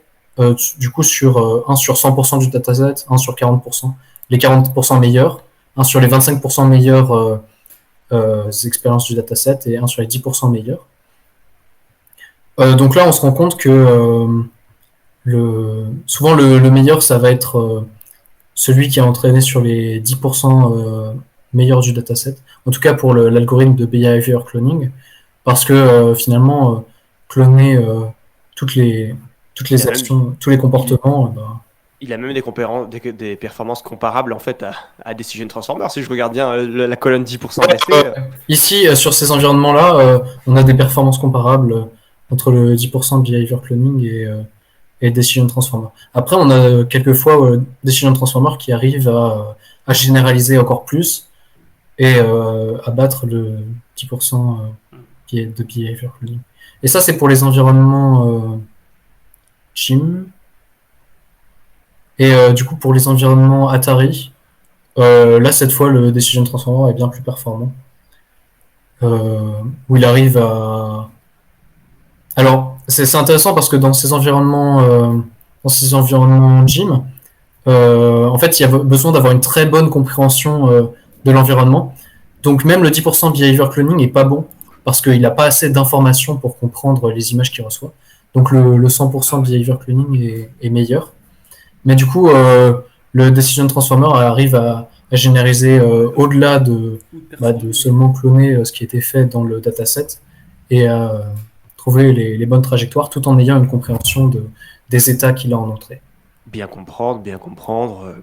du coup sur 1 sur 100% du dataset, 1 sur 40%, les 40% meilleurs, 1 sur les 25% meilleures expériences du dataset et 1 sur les 10% meilleurs. Donc là, on se rend compte que souvent le meilleur, ça va être celui qui est entraîné sur les 10% meilleurs du dataset. En tout cas pour l'algorithme de behavior cloning, parce que finalement, cloner toutes les actions, tous les comportements, il a même des performances comparables en fait à Decision Transformer. Si je regarde bien la colonne 10% d'effet. Ici, sur ces environnements-là, on a des performances comparables entre le 10% de behavior cloning et Decision Transformer. Après, on a quelquefois Decision Transformer qui arrive à généraliser encore plus et à battre le 10% de behavior cloning. Et ça, c'est pour les environnements Chim. Et du coup, pour les environnements Atari, là, cette fois, le Decision Transformer est bien plus performant. Où il arrive à... Alors, c'est intéressant parce que dans ces environnements gym, en fait, il y a besoin d'avoir une très bonne compréhension de l'environnement. Donc, même le 10% behavior cloning est pas bon parce qu'il n'a pas assez d'informations pour comprendre les images qu'il reçoit. Donc, le 100% behavior cloning est meilleur. Mais du coup, le Decision Transformer arrive à généraliser au-delà de seulement cloner ce qui était fait dans le dataset et à trouver les bonnes trajectoires tout en ayant une compréhension des états qu'il a en entrée. Bien comprendre,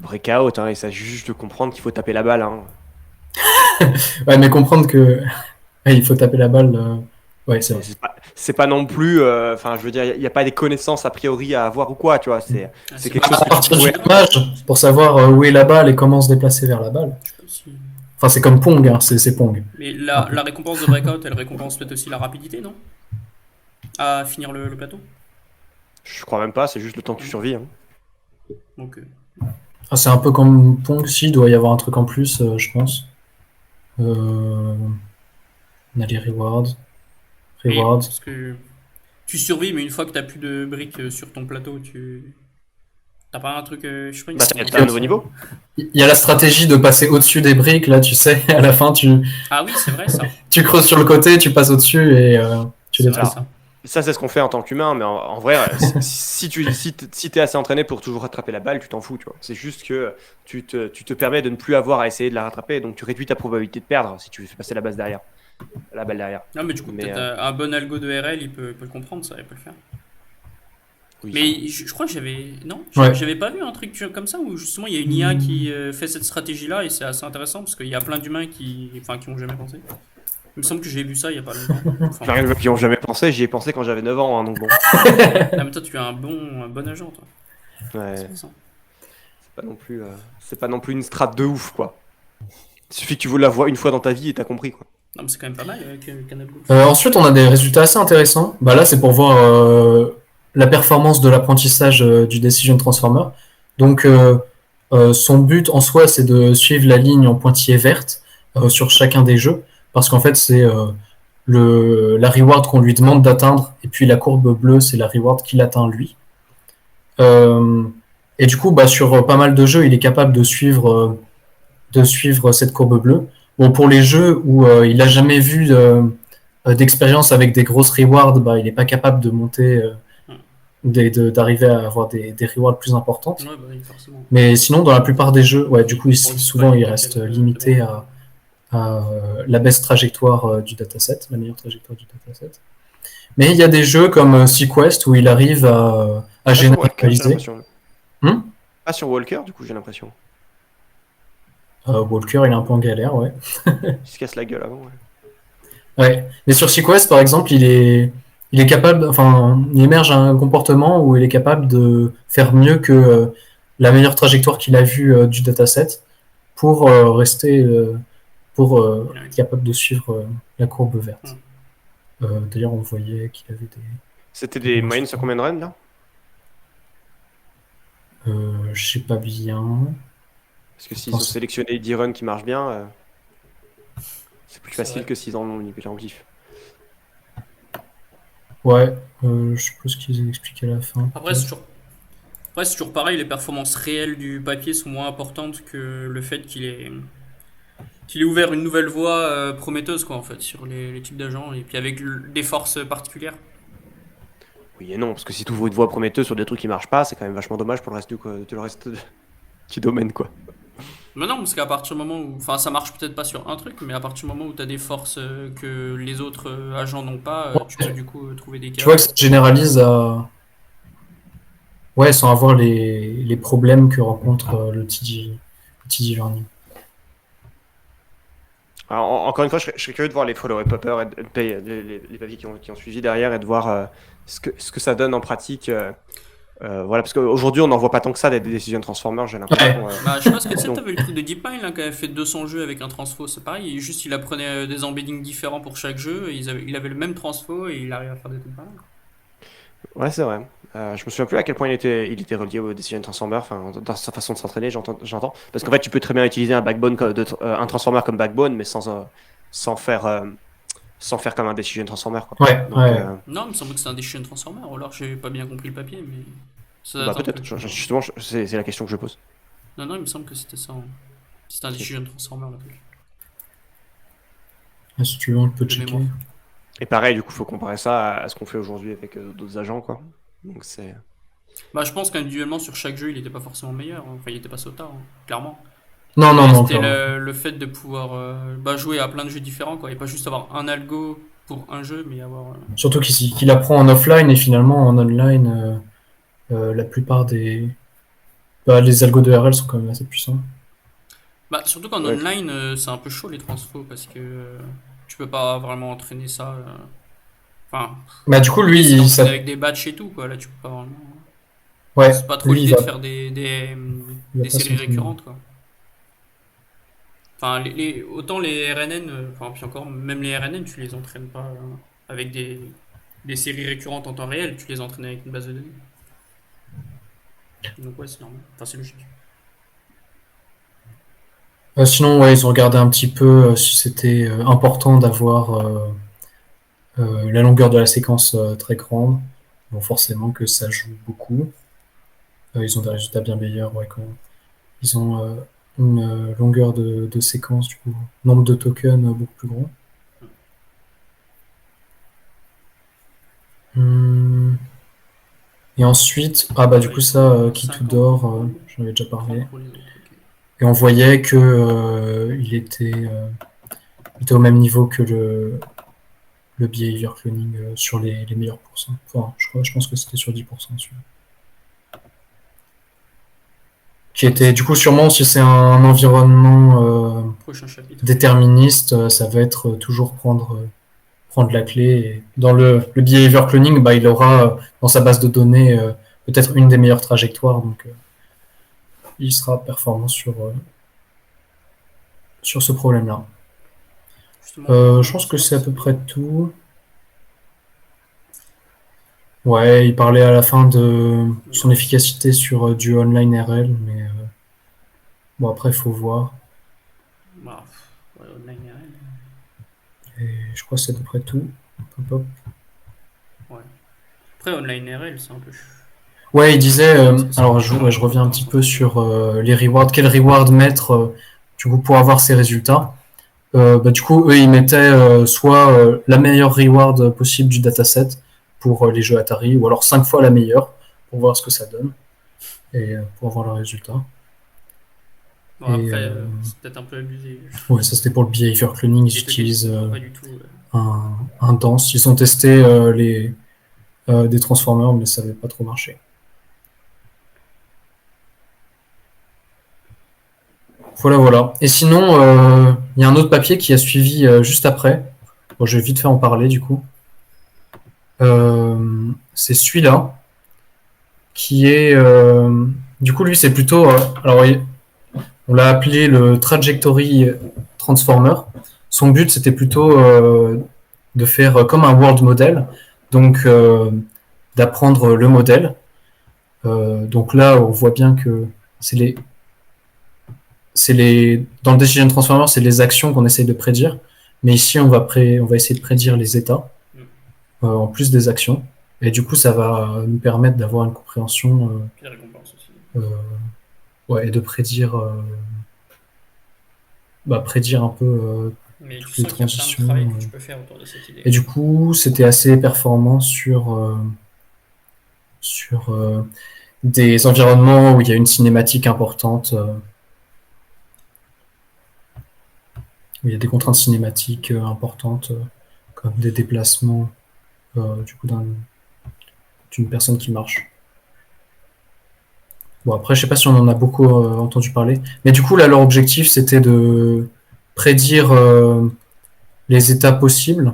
breakout, hein, et ça juste de comprendre qu'il faut taper la balle. Hein. Ouais, mais comprendre que il faut taper la balle, ouais, c'est vrai. C'est pas non plus, enfin, je veux dire, il n'y a pas des connaissances a priori à avoir ou quoi, tu vois. C'est quelque chose à partir du image pour savoir où est la balle et comment se déplacer vers la balle. Enfin, c'est comme Pong, hein, c'est Pong. Mais la récompense de breakout, elle récompense peut-être aussi la rapidité, non? À finir le plateau? Je crois même pas, c'est juste le temps que tu survis. Hein. Donc, c'est un peu comme Pong, si, il doit y avoir un truc en plus, je pense. On a les rewards. Parce que tu survis, mais une fois que t'as plus de briques sur ton plateau, t'as pas un truc, je sais pas. T'as un nouveau niveau. Il y a la stratégie de passer au-dessus des briques, là, tu sais, à la fin, Ah oui, c'est vrai ça. tu creuses sur le côté, tu passes au-dessus et tu détruis. Ça, c'est ce qu'on fait en tant qu'humain, mais en vrai, si t'es assez entraîné pour toujours rattraper la balle, tu t'en fous, tu vois. C'est juste que tu te permets de ne plus avoir à essayer de la rattraper, donc tu réduis ta probabilité de perdre si tu fais passer la balle derrière. Non, mais du coup, peut-être un bon algo de RL, il peut le comprendre, ça, il peut le faire. Oui, Mais je crois que j'avais. Non, Ouais. j'avais pas vu un truc comme ça où justement il y a une IA qui fait cette stratégie-là et c'est assez intéressant parce qu'il y a plein d'humains qui ont jamais pensé. Il me semble que j'ai vu ça il y a pas longtemps. Enfin, Enfin, qui ont jamais pensé, j'y ai pensé quand j'avais 9 ans, hein, donc bon. ah, mais toi tu es un bon agent, toi. Ouais, C'est pour ça. c'est pas non plus une strat de ouf, quoi. Il suffit que tu la vois une fois dans ta vie et t'as compris, quoi. Non, mais c'est quand même pas mal avec Canal Go. Ensuite, on a des résultats assez intéressants. Bah là, c'est pour voir la performance de l'apprentissage du Decision Transformer. Donc, son but en soi, c'est de suivre la ligne en pointillé verte sur chacun des jeux, parce qu'en fait, c'est la reward qu'on lui demande d'atteindre, et puis la courbe bleue, c'est la reward qu'il atteint lui. Euh, et du coup, bah, sur pas mal de jeux, il est capable de suivre cette courbe bleue. Bon, pour les jeux où il n'a jamais vu d'expérience avec des grosses rewards, bah, il n'est pas capable de monter, d'arriver à avoir des rewards plus importantes. Ouais, bah oui, forcément. Mais sinon, dans la plupart des jeux, ouais, du coup, Pour le souvent, spike, il t'as reste quel- limité à la baisse trajectoire du dataset, la meilleure trajectoire du dataset. Mais il y a des jeux comme Sequest où il arrive à Pas sur Walker, j'ai généraliser. l'impression. Hmm Pas sur Walker, du coup, j'ai l'impression. Walker, il est un peu en galère, ouais. Il se casse la gueule avant, ouais. Ouais. Mais sur Sequest, par exemple, il est capable, enfin, il émerge un comportement où il est capable de faire mieux que la meilleure trajectoire qu'il a vue du dataset pour rester, pour être capable de suivre la courbe verte. D'ailleurs, on voyait qu'il avait C'était des moyennes sur combien de runs, là? je sais pas bien. Parce que s'ils ont sélectionné 10 runs qui marchent bien, c'est plus C'est facile vrai. que s'ils en ont manipulé en gif. Ouais, je suppose qu'ils expliqué à la fin. Après, c'est toujours pareil, les performances réelles du papier sont moins importantes que le fait qu'il ait ouvert une nouvelle voie prometteuse, quoi, en fait, sur les types d'agents, et puis avec des forces particulières. Oui et non, parce que si tu ouvres une voie prometteuse sur des trucs qui marchent pas, c'est quand même vachement dommage pour le reste du domaine, quoi. Mais non, parce qu'à partir du moment où. Enfin, ça marche peut-être pas sur un truc, mais à partir du moment où tu as des forces que les autres agents n'ont pas, tu peux du coup trouver des Tu cas. vois que ça se généralise à. Ouais, sans avoir les problèmes que rencontre le TD Learning. Alors, encore une fois, je serais curieux de voir les follow-up poppers et les papiers qui ont suivi derrière et de voir ce que ça donne en pratique. Voilà, parce qu'aujourd'hui, on n'en voit pas tant que ça des décisions transformers, j'ai l'impression. Bah, je sais pas ce que c'est, Donc, t'avais le truc de DeepMind là, qui avait fait 200 jeux avec un transfo, c'est pareil, juste il apprenait des embeddings différents pour chaque jeu, et il avait le même transfo et il arrive à faire des trucs pareils. ouais, c'est vrai. Je me souviens plus à quel point il était relié au Decision Transformer, enfin, dans sa façon de s'entraîner, j'entends. Parce qu'en fait, tu peux très bien utiliser un backbone, un transformer comme backbone, mais sans faire, sans faire comme un Decision Transformer, quoi. Ouais, Donc, ouais. Non, il me semble que c'est un Decision Transformer, ou alors j'ai pas bien compris le papier, mais ça doit bah être un peut-être. truc. Justement, c'est la question que je pose. Non, non, il me semble que c'était ça. C'était un Decision Transformer, le truc. Ah, si tu veux, on peut De checker. mémoire. Et pareil, du coup, faut comparer ça à ce qu'on fait aujourd'hui avec d'autres agents, quoi. Donc c'est. Bah, je pense qu'individuellement, sur chaque jeu, il était pas forcément meilleur, hein. Enfin, il était pas Sota, hein, clairement. Non, non, Mais non. c'était clairement. le fait de pouvoir bah, jouer à plein de jeux différents, quoi, et pas juste avoir un algo pour un jeu, mais avoir. Surtout qu'il apprend en offline et finalement en online, la plupart des. Bah, les algos de RL sont quand même assez puissants. Bah, surtout qu'en Ouais. online, c'est un peu chaud les transfos parce que tu peux pas vraiment entraîner ça. Enfin, Bah, du coup, lui, l'idée c'est d'entraîner avec des batchs et tout, quoi. Là, tu peux pas vraiment. ouais, C'est pas trop lui, l'idée de faire il va des pas séries s'entraîner. récurrentes, quoi. Enfin, autant les RNN, enfin, puis encore, même les RNN, tu les entraînes pas avec des séries récurrentes en temps réel, tu les entraînes avec une base de données. Donc, ouais, c'est normal. Enfin, c'est logique. Sinon, ouais, ils ont regardé un petit peu si c'était important d'avoir la longueur de la séquence très grande. Bon, forcément que ça joue beaucoup. Ils ont des résultats bien meilleurs ouais, quand ils ont une longueur de séquence, du coup, nombre de tokens beaucoup plus grand. Hum. Et ensuite, ah bah du coup ça, Key to 50 Door, pour lui, j'en avais déjà 30 parlé. pour les autres. Ok. Et on voyait que il était au même niveau que le behavior cloning sur les meilleurs pourcents. Enfin, je pense que c'était sur 10% celui-là. qui était du coup sûrement si c'est un environnement Prochain chapitre. déterministe, ça va être toujours prendre la clé. Et dans le behavior cloning, bah, il aura dans sa base de données peut-être une des meilleures trajectoires, donc il sera performant sur ce problème-là. Justement, Je pense que c'est à peu près tout. Ouais, il parlait à la fin de son efficacité sur du online RL, mais bon, après, il faut voir. bah, ouais, online RL. Et je crois que c'est à peu près tout. Hop, hop. Ouais. Après, online RL, c'est un peu. Ouais, il disait. Parce que c'est Alors, un je reviens un petit peu temps, sur les rewards. Quel reward mettre du coup pour avoir ces résultats? Bah, du coup, eux, ils mettaient soit la meilleure reward possible du dataset pour les jeux Atari, ou alors 5 fois la meilleure pour voir ce que ça donne et pour avoir le résultat. Bon, Et après, c'est peut-être un peu abusé. ouais, ça c'était pour le behavior cloning. Ils Les tokens, utilisent je comprends pas du tout. un dense. Ils ont testé des transformers, mais ça n'avait pas trop marché. Voilà, voilà. Et sinon, il y a un autre papier qui a suivi juste après. Bon, je vais vite fait en parler du coup. C'est celui-là qui est. Du coup, lui, c'est plutôt. Alors, on l'a appelé le Trajectory Transformer. Son but, c'était plutôt de faire comme un world model, donc d'apprendre le modèle. Donc là, on voit bien que dans le Decision Transformer, c'est les actions qu'on essaye de prédire. Mais ici, on va essayer de prédire les états en plus des actions. Et du coup, ça va nous permettre d'avoir une compréhension Puis les récompenses aussi. ouais, et de prédire un peu Mais tu toutes les sens qu'il y a plein de transitions. travail que tu peux faire autour de cette idée. Et du coup, c'était assez performant sur des environnements où il y a une cinématique importante, où il y a des contraintes cinématiques importantes, comme des déplacements du coup d'une personne qui marche. Bon, après, je sais pas si on en a beaucoup entendu parler, mais du coup, là, leur objectif, c'était de prédire les états possibles,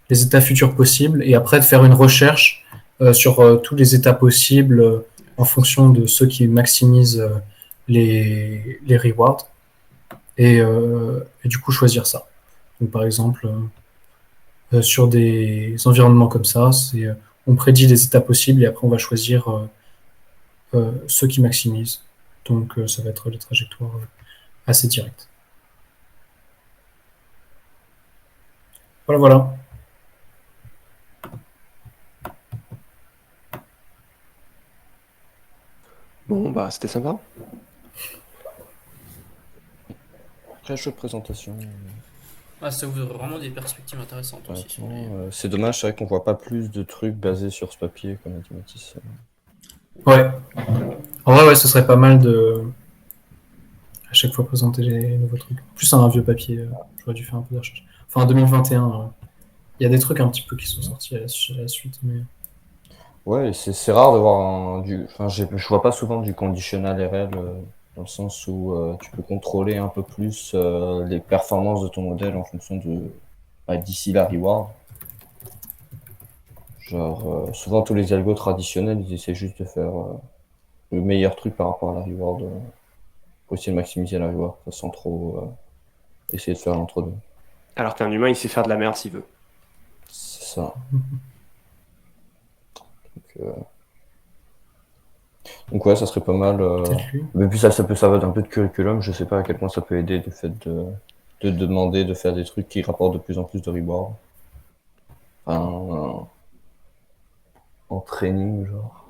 les états futurs possibles, et après de faire une recherche sur tous les états possibles en fonction de ceux qui maximisent les rewards, et du coup choisir ça. Donc, par exemple, sur des environnements comme ça, on prédit les états possibles et après on va choisir ceux qui maximisent. Donc ça va être les trajectoires assez directes. Voilà, voilà. Bon, bah, c'était sympa. Très chouette présentation. Ah, ça ouvre vraiment des perspectives intéressantes aussi. Sur les... C'est dommage, c'est vrai qu'on voit pas plus de trucs basés sur ce papier, comme a dit Mathis. Ouais. En vrai, ouais, ce serait pas mal de à chaque fois présenter les nouveaux trucs. En plus, c'est un vieux papier, j'aurais dû faire un peu de recherche. Enfin, en 2021, il y a des trucs un petit peu qui sont sortis à la suite, mais Ouais, c'est rare de voir Enfin, je vois pas souvent du conditional RL, dans le sens où tu peux contrôler un peu plus les performances de ton modèle en fonction d'ici la reward. Genre, souvent tous les algos traditionnels, ils essaient juste de faire le meilleur truc par rapport à la reward, pour essayer de maximiser la reward, sans trop essayer de faire l'entre-deux. Alors qu'un humain, il sait faire de la merde s'il veut. C'est ça. Donc ouais, ça serait pas mal. peut-être lui. Mais puis ça va un peu de curriculum. Je sais pas à quel point ça peut aider le fait de demander de faire des trucs qui rapportent de plus en plus de reward. Enfin, en training, genre.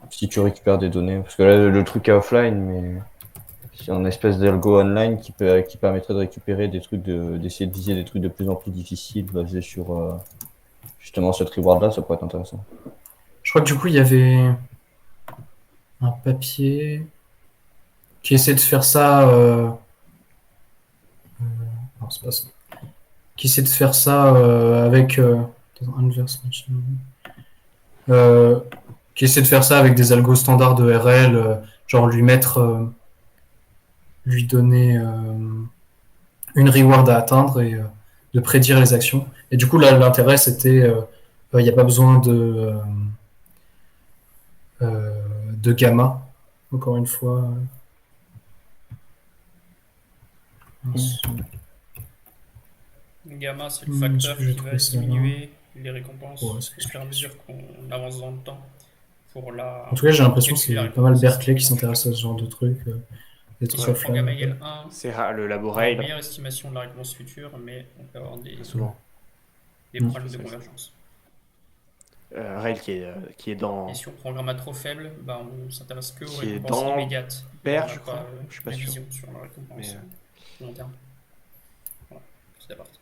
Si tu récupères des données, parce que là le truc est offline, mais c'est un espèce d'algo online qui permettrait de récupérer des trucs, d'essayer de viser des trucs de plus en plus difficiles basés sur justement cette reward là, ça pourrait être intéressant. Je crois que du coup, il y avait un papier qui essaie de faire ça. Non, c'est pas ça. Qui essaie de faire ça avec inverse matching. qui essaie de faire ça avec des algos standards de RL, genre lui donner une reward à atteindre et de prédire les actions. Et du coup, là, l'intérêt, c'était, il n'y a pas besoin de gamma, encore une fois. Gamma, c'est le Est-ce facteur que j'ai qui va trouvé ça là? diminuer les récompenses Ouais, au c'est fur et à mesure qu'on avance dans le temps. Pour la... En tout cas, j'ai l'impression que calculer la c'est pas mal récompense Berkeley qui estimée dans s'intéresse à ce genre de trucs. Des Et trucs si on prend offline. Gamma égale 1, C'est le on labo a une rail, meilleure estimation de la récompense future, mais on peut avoir des souvent. problèmes de C'est ça. convergence. Rail qui est dans Et si on prend Gamma trop faible, bah, on s'intéresse que aux Qui est récompenses dans immédiates. Baird, On n'a je crois. pas Je suis pas de sûr. vision sur la récompense long terme. Voilà, c'est parti.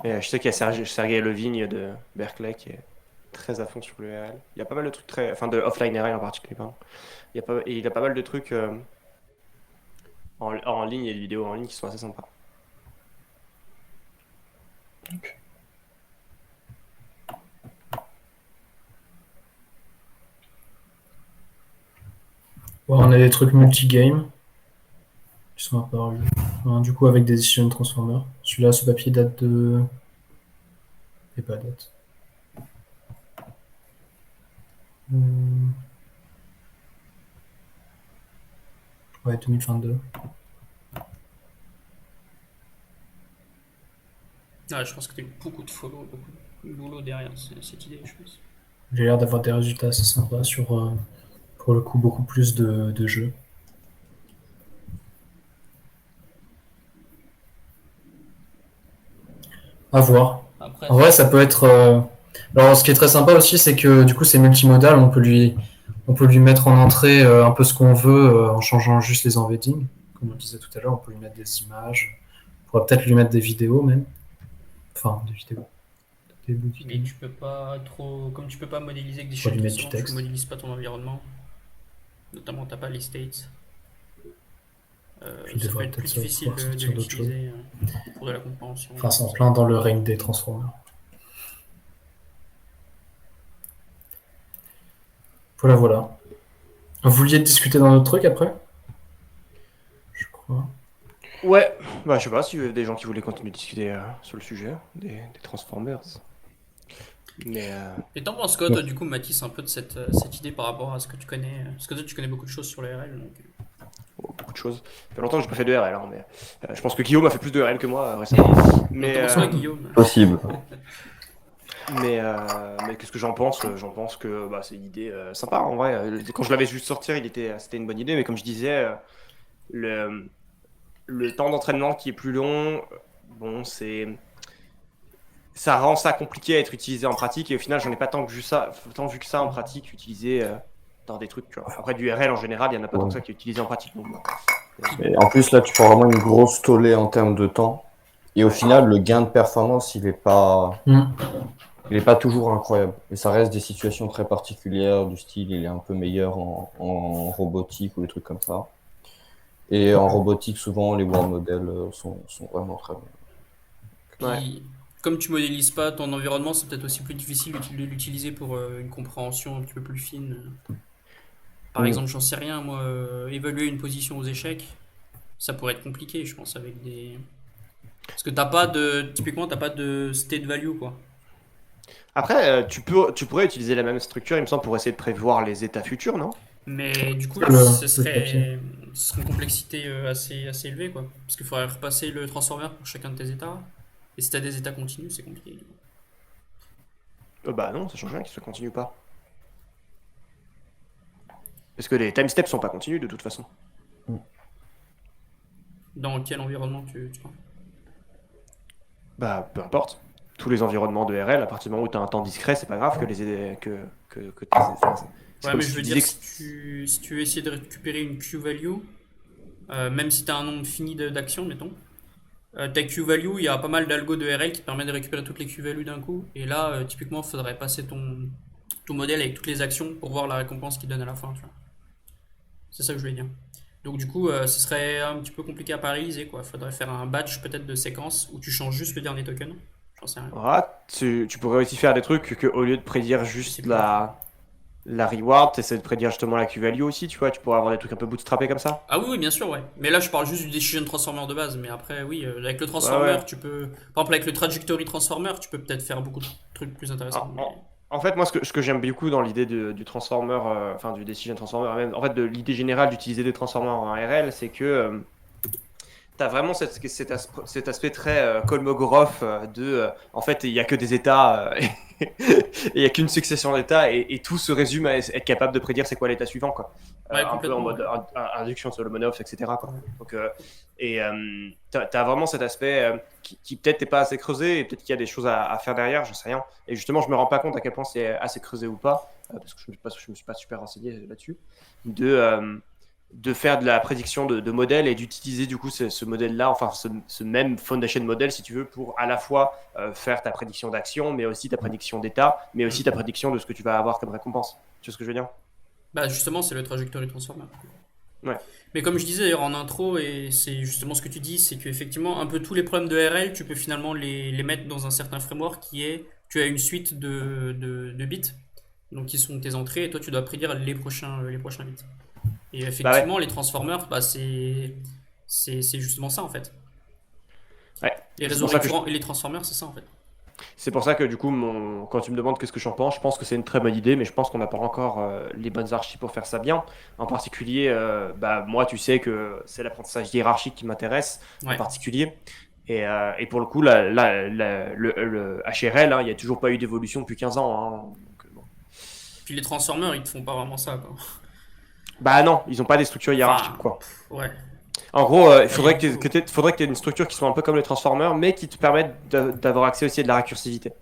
Et je sais qu'il y a Sergei Levigne de Berkeley qui est très à fond sur le RL. Il y a pas mal de trucs enfin de offline RL en particulier, pardon. Il a pas mal de trucs en ligne et des vidéos en ligne qui sont assez sympas. Ouais, on a des trucs multi-game qui sont apparus. Du coup, avec des Decision Transformers. Celui-là, ce papier date de. Et pas date. Ouais, 2022. Ah, je pense que tu as eu beaucoup de follow, beaucoup de boulot derrière cette idée, je pense. J'ai l'air d'avoir des résultats assez sympas sur, pour le coup, beaucoup plus de jeux. À voir. Après, En vrai, ça peut être. Alors, ce qui est très sympa aussi, c'est que du coup, c'est multimodal. On peut lui mettre en entrée un peu ce qu'on veut en changeant juste les embeddings. Comme on disait tout à l'heure, on peut lui mettre des images. On pourrait peut-être lui mettre des vidéos même. Enfin, des vidéos. Des bouts de mais vidéos. tu peux pas trop. Comme tu peux pas modéliser avec des Faut lui chaînes mettre du transformantes, tu texte. modélises pas ton environnement. Notamment, t'as pas les states. Puis il Ça peut devrait être plus peut-être difficile pouvoir de sortir d'autres choses. l'utiliser pour de la compréhension. Enfin, c'est en plein dans le règne des Transformers. Voilà, voilà. Vous vouliez discuter d'un autre truc après? Je crois. Ouais, bah je sais pas s'il y avait des gens qui voulaient continuer de discuter sur le sujet des Transformers. Mais Et t'en penses quoi, toi, du coup, Mathis, un peu de cette idée par rapport à ce que tu connais Parce que toi, tu connais beaucoup de choses sur les RL. Donc... beaucoup de choses. Ça fait longtemps que j'ai pas fait de RL, hein, mais je pense que Guillaume a fait plus de RL que moi récemment. Mais T'en penses quoi, Guillaume Possible. Mais qu'est-ce que j'en pense? J'en pense que bah, c'est une idée sympa en vrai. Quand je l'avais vu sortir, c'était une bonne idée, mais comme je disais, le temps d'entraînement qui est plus long, bon, ça rend ça compliqué à être utilisé en pratique, et au final, j'en ai pas tant vu que ça en pratique, utilisé dans des trucs. Tu vois. Après, du RL en général, il y en a pas tant que ça qui est utilisé en pratique. Donc, Et en plus, là, tu prends vraiment une grosse tollée en termes de temps. Et au final, le gain de performance, il est pas toujours incroyable. Et ça reste des situations très particulières, du style, il est un peu meilleur en robotique ou des trucs comme ça. Et en robotique, souvent, les world models sont vraiment très bons. Puis, Ouais. comme tu modélises pas ton environnement, c'est peut-être aussi plus difficile de l'utiliser pour une compréhension un petit peu plus fine. Par exemple, j'en sais rien, moi, évaluer une position aux échecs, ça pourrait être compliqué, je pense, avec des. Parce que typiquement, t'as pas de state value, quoi. Après, tu pourrais utiliser la même structure, il me semble, pour essayer de prévoir les états futurs, non? Mais du coup, Le ce papier. serait une complexité assez élevée, quoi. Parce qu'il faudrait repasser le transformer pour chacun de tes états. Et si t'as des états continus, c'est compliqué, du coup. Bah non, ça change rien qu'ils se continuent pas. Parce que les time steps sont pas continus de toute façon. Dans quel environnement tu parles? Bah peu importe. Tous les environnements de RL, à partir du moment où tu as un temps discret, c'est pas grave que c'est Ouais, comme mais si je tu veux disais dire, si tu veux essayer de récupérer une Q-value, même si tu as un nombre fini d'actions, mettons, ta Q-value, il y a pas mal d'algo de RL qui te permet de récupérer toutes les Q-values d'un coup. Et là, typiquement, il faudrait passer ton modèle avec toutes les actions pour voir la récompense qu'il donne à la fin. Tu vois. C'est ça que je voulais dire. Donc du coup, ce serait un petit peu compliqué à paralléliser, quoi. Il faudrait faire un batch peut-être de séquences où tu changes juste le dernier token. J'en sais rien. Ah, tu pourrais aussi faire des trucs que au lieu de prédire juste Possible. la reward, t'essaies de prédire justement la Q-value aussi, tu vois, tu pourrais avoir des trucs un peu bootstrappés comme ça. Ah oui, oui, bien sûr, ouais. Mais là, je parle juste du Decision Transformer de base. Mais après, oui, avec le Ouais, Transformer, ouais. tu peux. Par exemple, avec le Trajectory Transformer, tu peux peut-être faire beaucoup de trucs plus intéressants. En, en fait, moi, ce que j'aime beaucoup dans l'idée du transformer, enfin du decision transformer, même, en fait, de l'idée générale d'utiliser des transformers en RL, c'est que t'as vraiment cet aspect très Kolmogorov en fait, il n'y a que des états, et il n'y a qu'une succession d'états, et tout se résume à être capable de prédire c'est quoi l'état suivant, quoi. Ouais, Un peu en complètement. mode Ouais. induction Solomonov, etc., quoi. Donc, t'as vraiment cet aspect qui peut-être n'est pas assez creusé, et peut-être qu'il y a des choses à faire derrière, j'en sais rien. Et justement, je me rends pas compte à quel point c'est assez creusé ou pas, parce que je me suis pas super renseigné là-dessus, de, euh, de faire de la prédiction de modèles et d'utiliser du coup ce modèle-là, enfin ce même foundation model si tu veux, pour à la fois faire ta prédiction d'action, mais aussi ta prédiction d'état, mais aussi ta prédiction de ce que tu vas avoir comme récompense. Tu vois ce que je veux dire? Bah, justement, c'est le Trajectory Transformer. Ouais. Mais comme je disais d'ailleurs en intro, et c'est justement ce que tu dis, c'est qu'effectivement, un peu tous les problèmes de RL, tu peux finalement les mettre dans un certain framework qui est, tu as une suite de bits, donc qui sont tes entrées, et toi tu dois prédire les prochains bits. Et Bah ouais. effectivement, les transformers, bah, c'est justement ça en fait. Ouais. Les C'est réseaux pour ça que récurrents et les transformers, c'est ça en fait. c'est pour ça que du coup, quand tu me demandes qu'est-ce que j'en pense, je pense que c'est une très bonne idée, mais je pense qu'on n'a pas encore les bonnes archives pour faire ça bien. En particulier, bah, moi, tu sais que c'est l'apprentissage hiérarchique qui m'intéresse en Ouais. particulier. Et pour le coup, le HRL, hein, il n'y a toujours pas eu d'évolution depuis 15 ans, hein. Donc, bon. Puis les transformers, ils te font pas vraiment ça quoi. Bah non, ils n'ont pas des structures hiérarchiques, Enfin, quoi. ouais. En gros, il Il y a faudrait que beaucoup. faudrait que tu aies une structure qui soit un peu comme les transformers, mais qui te permette d'avoir accès aussi à de la récursivité.